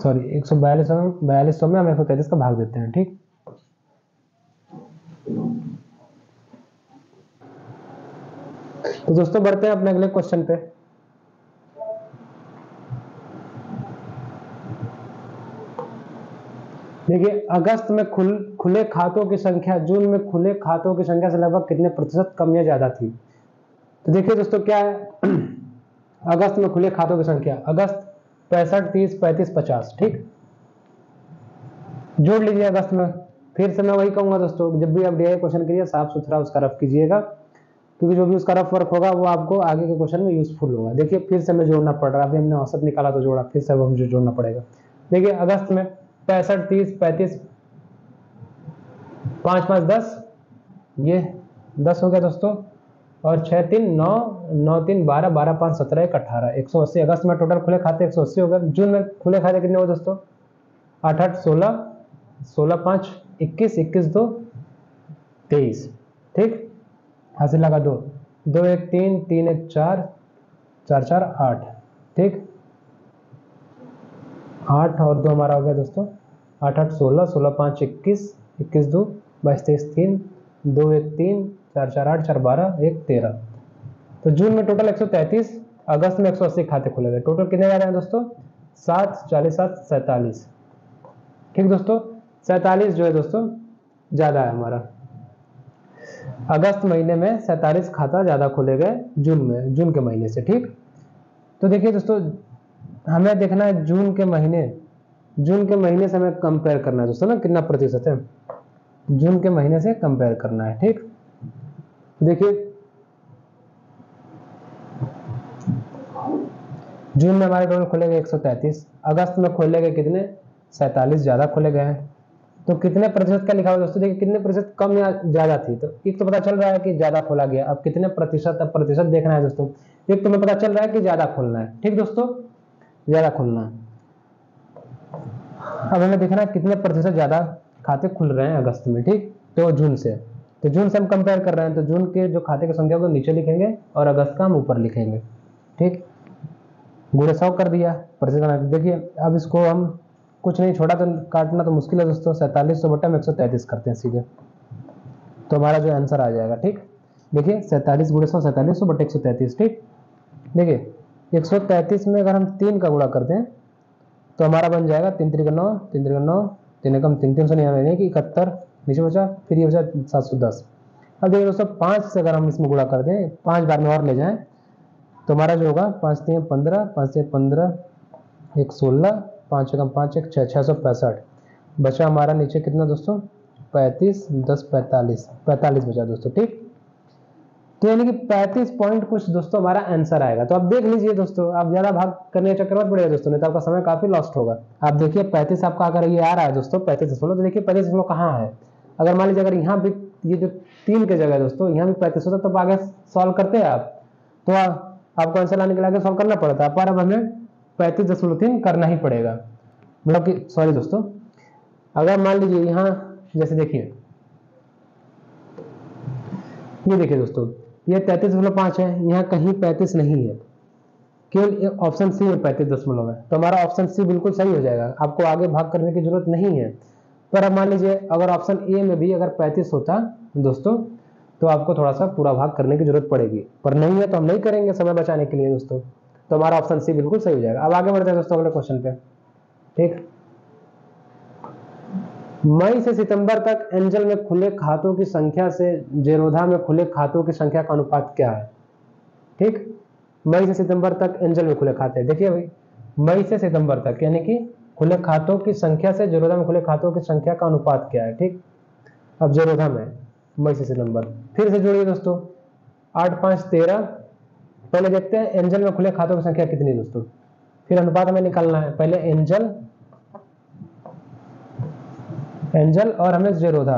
सॉरी 4200 में हम 133 का भाग देते हैं। ठीक, तो दोस्तों बढ़ते हैं अपने अगले क्वेश्चन पे। देखिए अगस्त में खुले खातों की संख्या जून में खुले खातों की संख्या से लगभग कितने प्रतिशत कम या ज्यादा थी? तो देखिए दोस्तों क्या है अगस्त में खुले खातों की संख्या, अगस्त 65 30 35 50। ठीक, जोड़ लीजिए अगस्त में। फिर से मैं वही कहूंगा दोस्तों, जब भी आप डीआई क्वेश्चन करिए साफ सुथरा उसका रफ कीजिएगा, क्योंकि जो भी उसका रफ वर्क होगा वो आपको आगे के क्वेश्चन में यूजफुल होगा। देखिए फिर से हमें जोड़ना पड़ रहा है, अभी हमने औसत निकाला तो जोड़ा, फिर से अब मुझे जोड़ना पड़ेगा। देखिए अगस्त में 65 30 35 5 5 10, ये 10 हो गया दोस्तों, और 6 3 9 9 3 12 12 5 17 1 18 180। अगस्त में टोटल खुले खाते 180 हो गए। जून में खुले खाते कितने हुए दोस्तों? 8 8 16 16 5 21 21 2 23। ठीक, हासिल लगा 2 2 1 3 3 1 4 4 4 8। ठीक, 8 और 2 हमारा हो गया दोस्तों 8 8 16 16 5 21 21 2 22 23 3 2 1 3 4 4 8 4 12 1 13। तो जून में टोटल 133, अगस्त में 180 खाते खोले गए। टोटल कितने आ रहे हैं दोस्तों? 7 40 7 47। ठीक दोस्तों, 47 जो है दोस्तों ज्यादा है हमारा, अगस्त महीने में 47 खाता ज्यादा खोले गए जून के महीने से। ठीक, तो देखिए दोस्तों हमें देखना है जून के महीने से हमें कंपेयर करना है दोस्तों ना, कितना प्रतिशत है जून के महीने से कंपेयर करना है। ठीक, देखिए जून में हमारे टोटल खोले गए 133, अगस्त में खोले गए कितने? 47 ज्यादा खोले गए हैं। तो कितने प्रतिशत का लिखा हुआ दोस्तों? देखिए कितने प्रतिशत कम या ज्यादा थी, तो एक तो पता चल रहा है कि ज्यादा खोला गया। अब कितने प्रतिशत, अब प्रतिशत देखना है दोस्तों। एक तो हमें पता चल रहा है कि ज्यादा खोलना है। ठीक दोस्तों, ज्यादा खोलना है। अब हमें देखना है कितने प्रतिशत ज्यादा खाते खुल रहे हैं अगस्त में। ठीक, तो जून से हम कंपेयर कर रहे हैं, तो जून के जो खाते की संख्या को नीचे लिखेंगे और अगस्त का हम ऊपर लिखेंगे। ठीक, गुणे 100 कर दिया प्रतिशत। देखिए अब इसको हम कुछ नहीं छोड़ा तो काटना तो मुश्किल है दोस्तों, 4700 बटे 133 करते हैं सीधे, तो हमारा जो आंसर आ जाएगा। ठीक, देखिए 47 गुणे 100 4700 बटे 133। ठीक, देखिए 133 में अगर हम 3 का गुणा करते हैं तो हमारा बन जाएगा 3 3 9 3 3 9 3 एकम 3 3 नहीं कि 71 नीचे बचा, फिर ये बचा 710। अब देखिए दोस्तों 5 से अगर हम इसमें गुणा कर दें, 5 बार में और ले जाएं तो हमारा जो होगा 5 3 15 5 3 15 1 16 5 एकम 5 1 6 665 बचा हमारा नीचे कितना दोस्तों 35 10 45 45 बचा दोस्तों। ठीक, तो यानी कि 35 पॉइंट कुछ दोस्तों हमारा आंसर आएगा। तो आप देख लीजिए दोस्तों, आप ज्यादा भाग करने का चक्कर मत पड़ेगा दोस्तों, नहीं तो आपका समय काफी लॉस्ट होगा। आप देखिए 35 आपका अगर ये आ रहा है दोस्तों 35 तो देखिए 35 कहाँ है। अगर मान लीजिए अगर यहाँ भी ये जो 3 के जगह दोस्तों यहाँ भी 35 होता तो आगे सॉल्व करते हैं आप, तो आपको आंसर लाने के लिए आगे सॉल्व करना पड़ता है, पर अब हमें 35.3 करना ही पड़ेगा। मतलब कि सॉरी दोस्तों, अगर मान लीजिए यहाँ जैसे देखिए ये देखिए दोस्तों ये 33.5 है, यहाँ कहीं 35 नहीं है, केवल ऑप्शन सी में 35 है, तो हमारा ऑप्शन सी बिल्कुल सही हो जाएगा। आपको आगे भाग करने की जरूरत नहीं है। पर अब मान लीजिए अगर ऑप्शन ए में भी अगर 35 होता दोस्तों तो आपको थोड़ा सा पूरा भाग करने की जरूरत पड़ेगी, पर नहीं है तो हम नहीं करेंगे समय बचाने के लिए दोस्तों। तो हमारा ऑप्शन सी बिल्कुल सही हो जाएगा। अब आगे बढ़ते हैं दोस्तों अगले क्वेश्चन पे। ठीक, मई से सितंबर तक एंजल में खुले खातों की संख्या से जेरोधा में खुले खातों की संख्या का अनुपात क्या है। ठीक, मई से सितंबर तक एंजल में खुले खाते हैं। देखिए भाई मई से सितंबर तक यानी कि खुले खातों की संख्या से जेरोधा में खुले खातों की संख्या का अनुपात क्या है। ठीक, अब जेरोधा में मई से सितंबर फिर से जोड़िए दोस्तों, 8 5 13। पहले देखते हैं एंजल में खुले खातों की संख्या कितनी दोस्तों, फिर अनुपात हमें निकालना है। पहले एंजल और हमें जेरोधा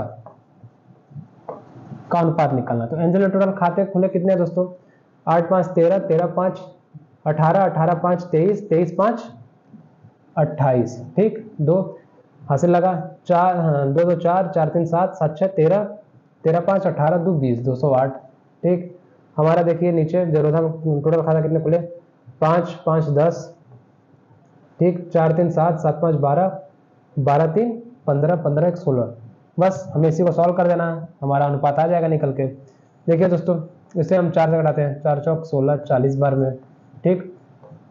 का अनुपात निकालना। तो एंजल में टोटल खाते खुले कितने दोस्तों, 8 5 13, 13 5 18, 18 5 23, 23 5 28। ठीक, 2 हासिल लगा, 4 2 2 4, 4 3 7, 7 6 13, 13 5 18, 2 20, 208। ठीक, हमारा देखिए नीचे जेरोधा में टोटल खाता कितने खुले, 5 5 10। ठीक, 4 3 7, 7 5 12, 12 3 15, 15 1 16। बस हमें इसी को सॉल्व कर देना है, हमारा अनुपात आ जाएगा निकल के। देखिए दोस्तों इसे हम 4 से घटाते हैं, 4 चौक 16, 40 बार में। ठीक,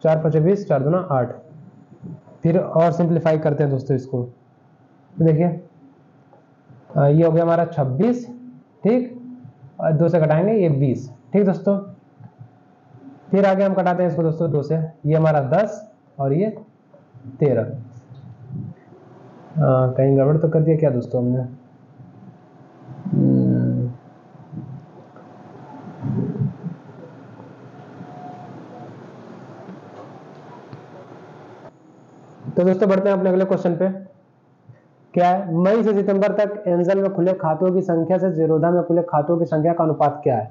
4 5 20, 4 दूना 8। फिर और सिंप्लीफाई करते हैं दोस्तों इसको, तो देखिए ये हो गया हमारा 26। ठीक, और 2 से घटाएंगे ये 20। ठीक दोस्तों, फिर आगे हम घटाते हैं इसको दोस्तों 2 से, ये हमारा 10 और ये 13। कहीं गड़बड़ तो कर दिया क्या दोस्तों हमने। तो दोस्तों बढ़ते हैं अपने अगले क्वेश्चन पे। क्या है, मई से सितंबर तक एंजल में खुले खातों की संख्या से जेरोधा में खुले खातों की संख्या का अनुपात क्या है।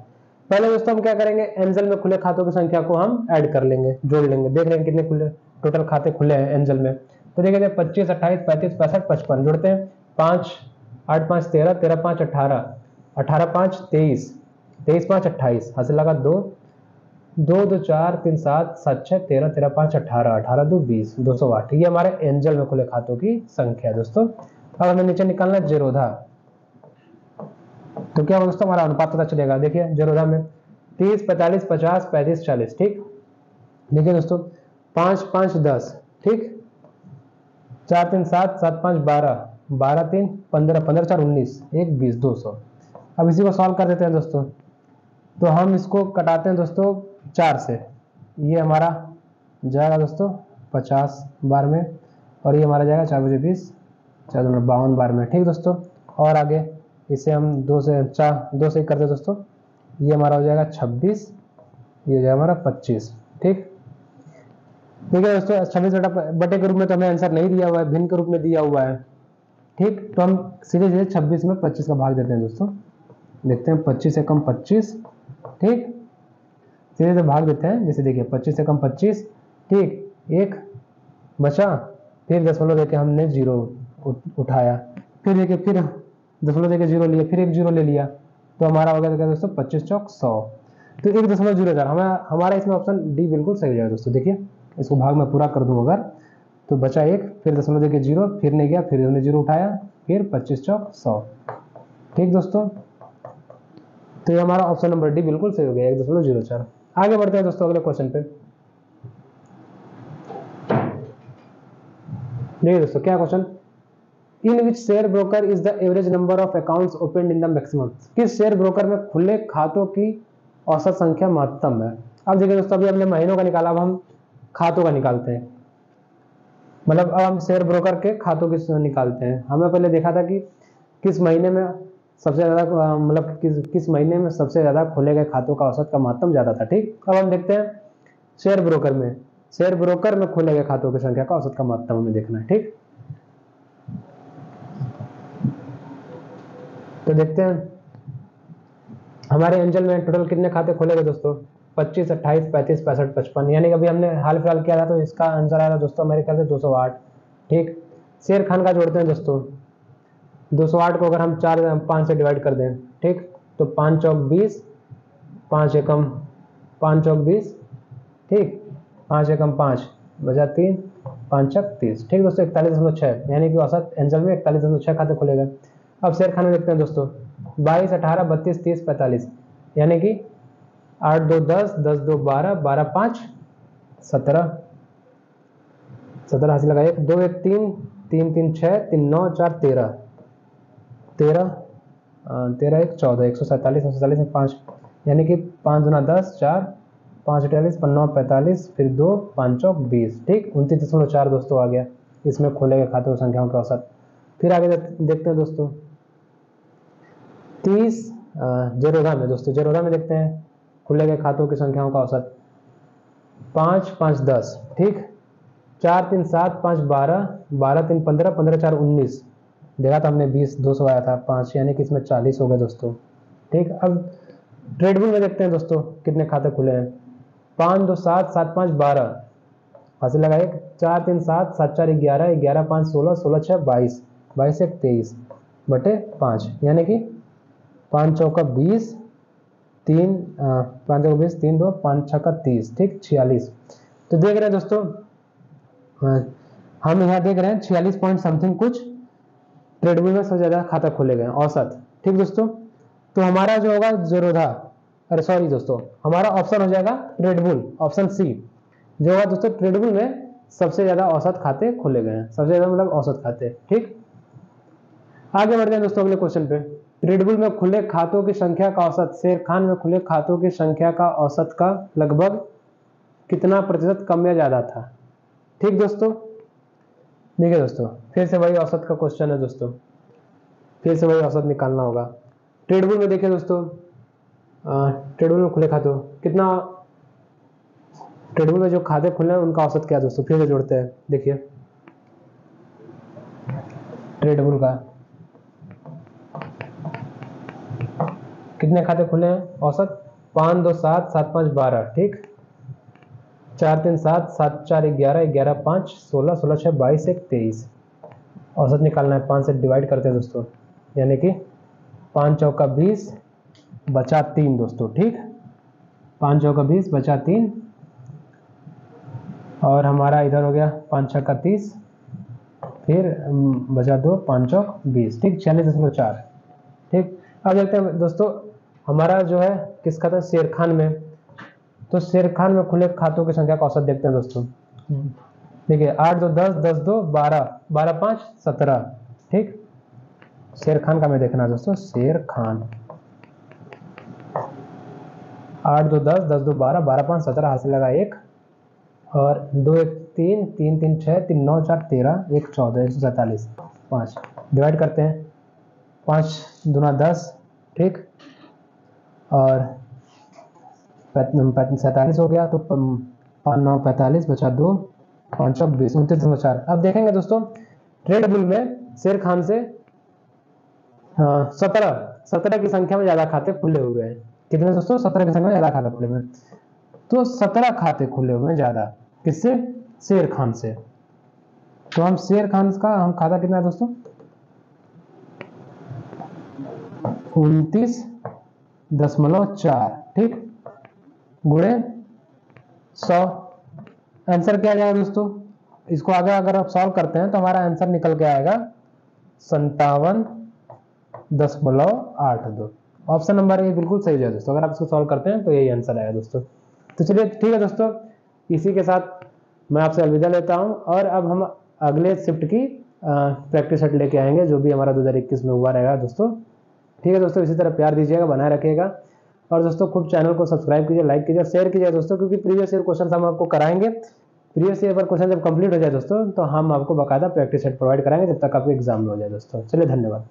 पहले दोस्तों हम क्या करेंगे, एंजल में खुले खातों की संख्या को हम ऐड कर लेंगे, जोड़ लेंगे, देख लेंगे कितने खुले टोटल खाते खुले हैं एंजल में। तो देखिए 25 28 35 65 55 जोड़ते हैं, 5 8 5 13, 13 5 18, 18 5 23, 23 5 28, हासिल लगा 2 2 2 4 3 7, 7 6 13, 13 5 18, 18 2 20, 208। ये हमारे एंजल में खुले खातों की संख्या दोस्तों। अब हमें नीचे निकालना है जेरोधा। तो क्या दोस्तों हमारा अनुपात पता चलेगा। देखिए जेरोधा में 30 45 50 35 40। ठीक, देखिए दोस्तों 5 5 10। ठीक, 4 3 7, 7 5 12, 12 3 15, 15 4 19, 1 20, 200। अब इसी को सॉल्व कर देते हैं दोस्तों। तो हम इसको कटाते हैं दोस्तों 4 से, ये हमारा जाएगा दोस्तों 50 बार में, और ये हमारा जाएगा 4 बजे 20, 4 52 बार में। ठीक दोस्तों, और आगे इसे हम 2 से करते हैं दोस्तों, ये हमारा हो जाएगा 26, ये हो जाएगा हमारा 25। ठीक, देखिए दोस्तों 26 बटे के रूप में तो हमें आंसर नहीं दिया हुआ है, भिन्न के रूप में दिया हुआ है। ठीक, तो हम सीधे सीधे 26 में 25 का भाग देते हैं दोस्तों। देखते हैं 25 से कम 25। ठीक, सीधे से भाग देते हैं, जैसे देखिए 25 से कम 25। ठीक, 1 बचा, फिर दशमलव देके हमने 0 उठाया, फिर देखिए फिर दशमलव देके 0 लिया, फिर एक 0 ले लिया, तो हमारा हो गया दोस्तों 25 चौक 100। तो 1.04 हमारा इसमें ऑप्शन डी बिल्कुल सही हो जाएगा दोस्तों। देखिए इसको भाग में पूरा कर दूं अगर, तो बचा 1, फिर दशमलव देके 0, फिर नहीं गया, फिर हमने 0 उठाया, फिर 25 चौक 100। ठीक दोस्तों, तो ये हमारा ऑप्शन नंबर डी बिल्कुल सही हो गया, 1.04। आगे बढ़ते हैं दोस्तों अगले क्वेश्चन पे। देखिए दोस्तों क्या question, in which share broker is the average number of accounts open in the maximum. किस शेयर ब्रोकर में खुले खातों की औसत संख्या महत्तम है। अब देखिए दोस्तों अभी हमने महीनों का निकाला, अब हम खातों का निकालते हैं, मतलब अब हम शेयर ब्रोकर के खातों की निकालते हैं। हमें पहले देखा था कि किस महीने में सबसे ज़्यादा मतलब किस महीने में सबसे ज़्यादा खोले गए खातों का औसत का महत्तम ज़्यादा था। ठीक, अब हम देखते हैं शेयर ब्रोकर में खोले गए खातों की संख्या का औसत का महत्तम हमें देखना है। ठीक, तो देखते हैं हमारे एंजल में टोटल कितने खाते खोले गए दोस्तों, 25, 28, 35, 65, 55, यानी कि अभी हमने हाल फिलहाल किया था तो इसका आंसर आया था दोस्तों मेरे ख्याल से 208। ठीक, शेर खान का जोड़ते हैं दोस्तों, 208 को अगर हम 5 से डिवाइड कर दें, ठीक, तो 5 चौक 20, 5 एकम 5 चौक 20, ठीक, 5 एकम 5 बचा 3, 5 छक 30। ठीक दोस्तों, 41.6, यानी कि औसत एंजल में 41.6 खाते खोले गए। अब शेर खान में देखते हैं दोस्तों, 22, 18, 32, 30, 45, यानी कि 8 2 10, 10 2 12, 12 5 17, 17 हासिल लगा 1 2 1 3, 3 3 6, 3 9 4 13, 13 13 1 14, 147, 147 में 5, यानी कि 5 दूना 10, 4 5 48, 9 45, फिर 2 5 चौक 20। ठीक, 29.4 दोस्तों आ गया इसमें खोले गए खातों की संख्याओं का औसत। फिर आगे देखते हैं दोस्तों 30 जेरोधा में दोस्तों, जेरोधा में देखते हैं खुले गए खातों की संख्याओं का औसत 5 5 10, ठीक, 4 3 7, 5 12, 12 3 15, 15 4 19, देखा था हमने 20 200 आया था 5, यानी कि इसमें 40 हो गए दोस्तों। ठीक, अब ट्रेडबुल में देखते हैं दोस्तों कितने खाते खुले हैं, 5 2 7, 7 5 12, हासिल लगा 1 4 3 7, 7 4 11, 11 5 16, 16 6 22, 22 1 23 बटे 5, यानी कि 5 चौका 20, 3 5 चौका 20, 3 2 5 छक्का 30, ठीक, 46। तो देख रहे हैं दोस्तों हम यहाँ देख रहे हैं 46 पॉइंट समथिंग कुछ ट्रेडबुल में सबसे ज्यादा खाता खोले गए औसत। ठीक दोस्तों, तो हमारा जो होगा जेरोधा, अरे सॉरी दोस्तों, हमारा ऑप्शन हो जाएगा ट्रेडबुल, ऑप्शन सी जो होगा दोस्तों, ट्रेडबुल में सबसे ज्यादा औसत खाते खोले गए हैं, सबसे ज्यादा मतलब औसत खाते। ठीक, आगे बढ़ते हैं दोस्तों अगले क्वेश्चन पे। ट्रेडबुल में खुले खातों की संख्या का औसत शेर खान में खुले खातों की संख्या का औसत का लगभग कितना प्रतिशत कम या ज्यादा था। ठीक दोस्तों, देखिए दोस्तों फिर से वही औसत का क्वेश्चन है दोस्तों, फिर से वही औसत निकालना होगा। ट्रेडबुल में देखिए दोस्तों, ट्रेडबुल में खुले खातों कितना, ट्रेडबुल में जो खाते खुले हैं उनका औसत क्या है दोस्तों, फिर से जोड़ते हैं। देखिए ट्रेडबुल का कितने खाते खुले हैं औसत, 5 2 7, 7 5 12, ठीक, 4 3 7, 7 4 11, 11 5 16, 16 6 22 1 23, औसत निकालना है। 5 से डिवाइड करते हैं दोस्तों, यानी कि 5 चौका 20 बचा 3 दोस्तों। ठीक, 5 चौका 20 बचा 3, और हमारा इधर हो गया 5 छक्का 30, फिर बचा 2, 5 चौक 20, ठीक, 46.4। ठीक, अब देखते हैं दोस्तों हमारा जो है किस खाता है, शेर खान में। तो शेर खान में खुले खातों की संख्या का औसत देखते हैं दोस्तों। देखिए 8 2 10, 10 2 12, 12 5 17, ठीक, शेर खान का में देखना है दोस्तों, शेर खान 8 2 10, 10 2 12, 12 5 17, हासिल लगा 1, और 2 1 3, 3 3 6, 3 9 4 13, 1 14, 147, 5 डिवाइड करते हैं, 5 दूना 10, ठीक, और 47 हो गया, तो 5 9 45 बचा 2, 5 चौक 20, 29.4। अब देखेंगे दोस्तों ट्रेडबुल में शेर खान से 17 की संख्या में ज्यादा खाते खुले हुए हैं। कितने दोस्तों, 17 की संख्या में ज्यादा खाते खुले हुए हैं, तो 17 खाते खुले हुए हैं ज्यादा, किससे, शेर खान से। तो हम शेर खान का हम खाता कितना है दोस्तों, 29.4, ठीक, गुणे 100, आंसर क्या आ जाएगा दोस्तों, इसको आगे अगर आप सॉल्व करते हैं तो हमारा आंसर निकल के आएगा 57.82। ऑप्शन नंबर ए बिल्कुल सही है दोस्तों, अगर आप इसको सॉल्व करते हैं तो यही आंसर आएगा दोस्तों। तो चलिए ठीक है दोस्तों, इसी के साथ मैं आपसे अलविदा लेता हूं, और अब हम अगले शिफ्ट की प्रैक्टिस सेट लेके आएंगे जो भी हमारा 2021 में हुआ रहेगा दोस्तों। ठीक है दोस्तों, इसी तरह प्यार दीजिएगा, बनाए रखिएगा, और दोस्तों खूब चैनल को सब्सक्राइब कीजिए, लाइक कीजिए, शेयर कीजिए दोस्तों, क्योंकि प्रीवियस ईयर क्वेश्चन हम आपको कराएंगे। प्रीवियस ईयर पर क्वेश्चन जब कंप्लीट हो जाए दोस्तों तो हम आपको बाकायदा प्रैक्टिस सेट प्रोवाइड कराएंगे जब तक आपको एग्जाम में हो जाए दोस्तों। चलिए धन्यवाद।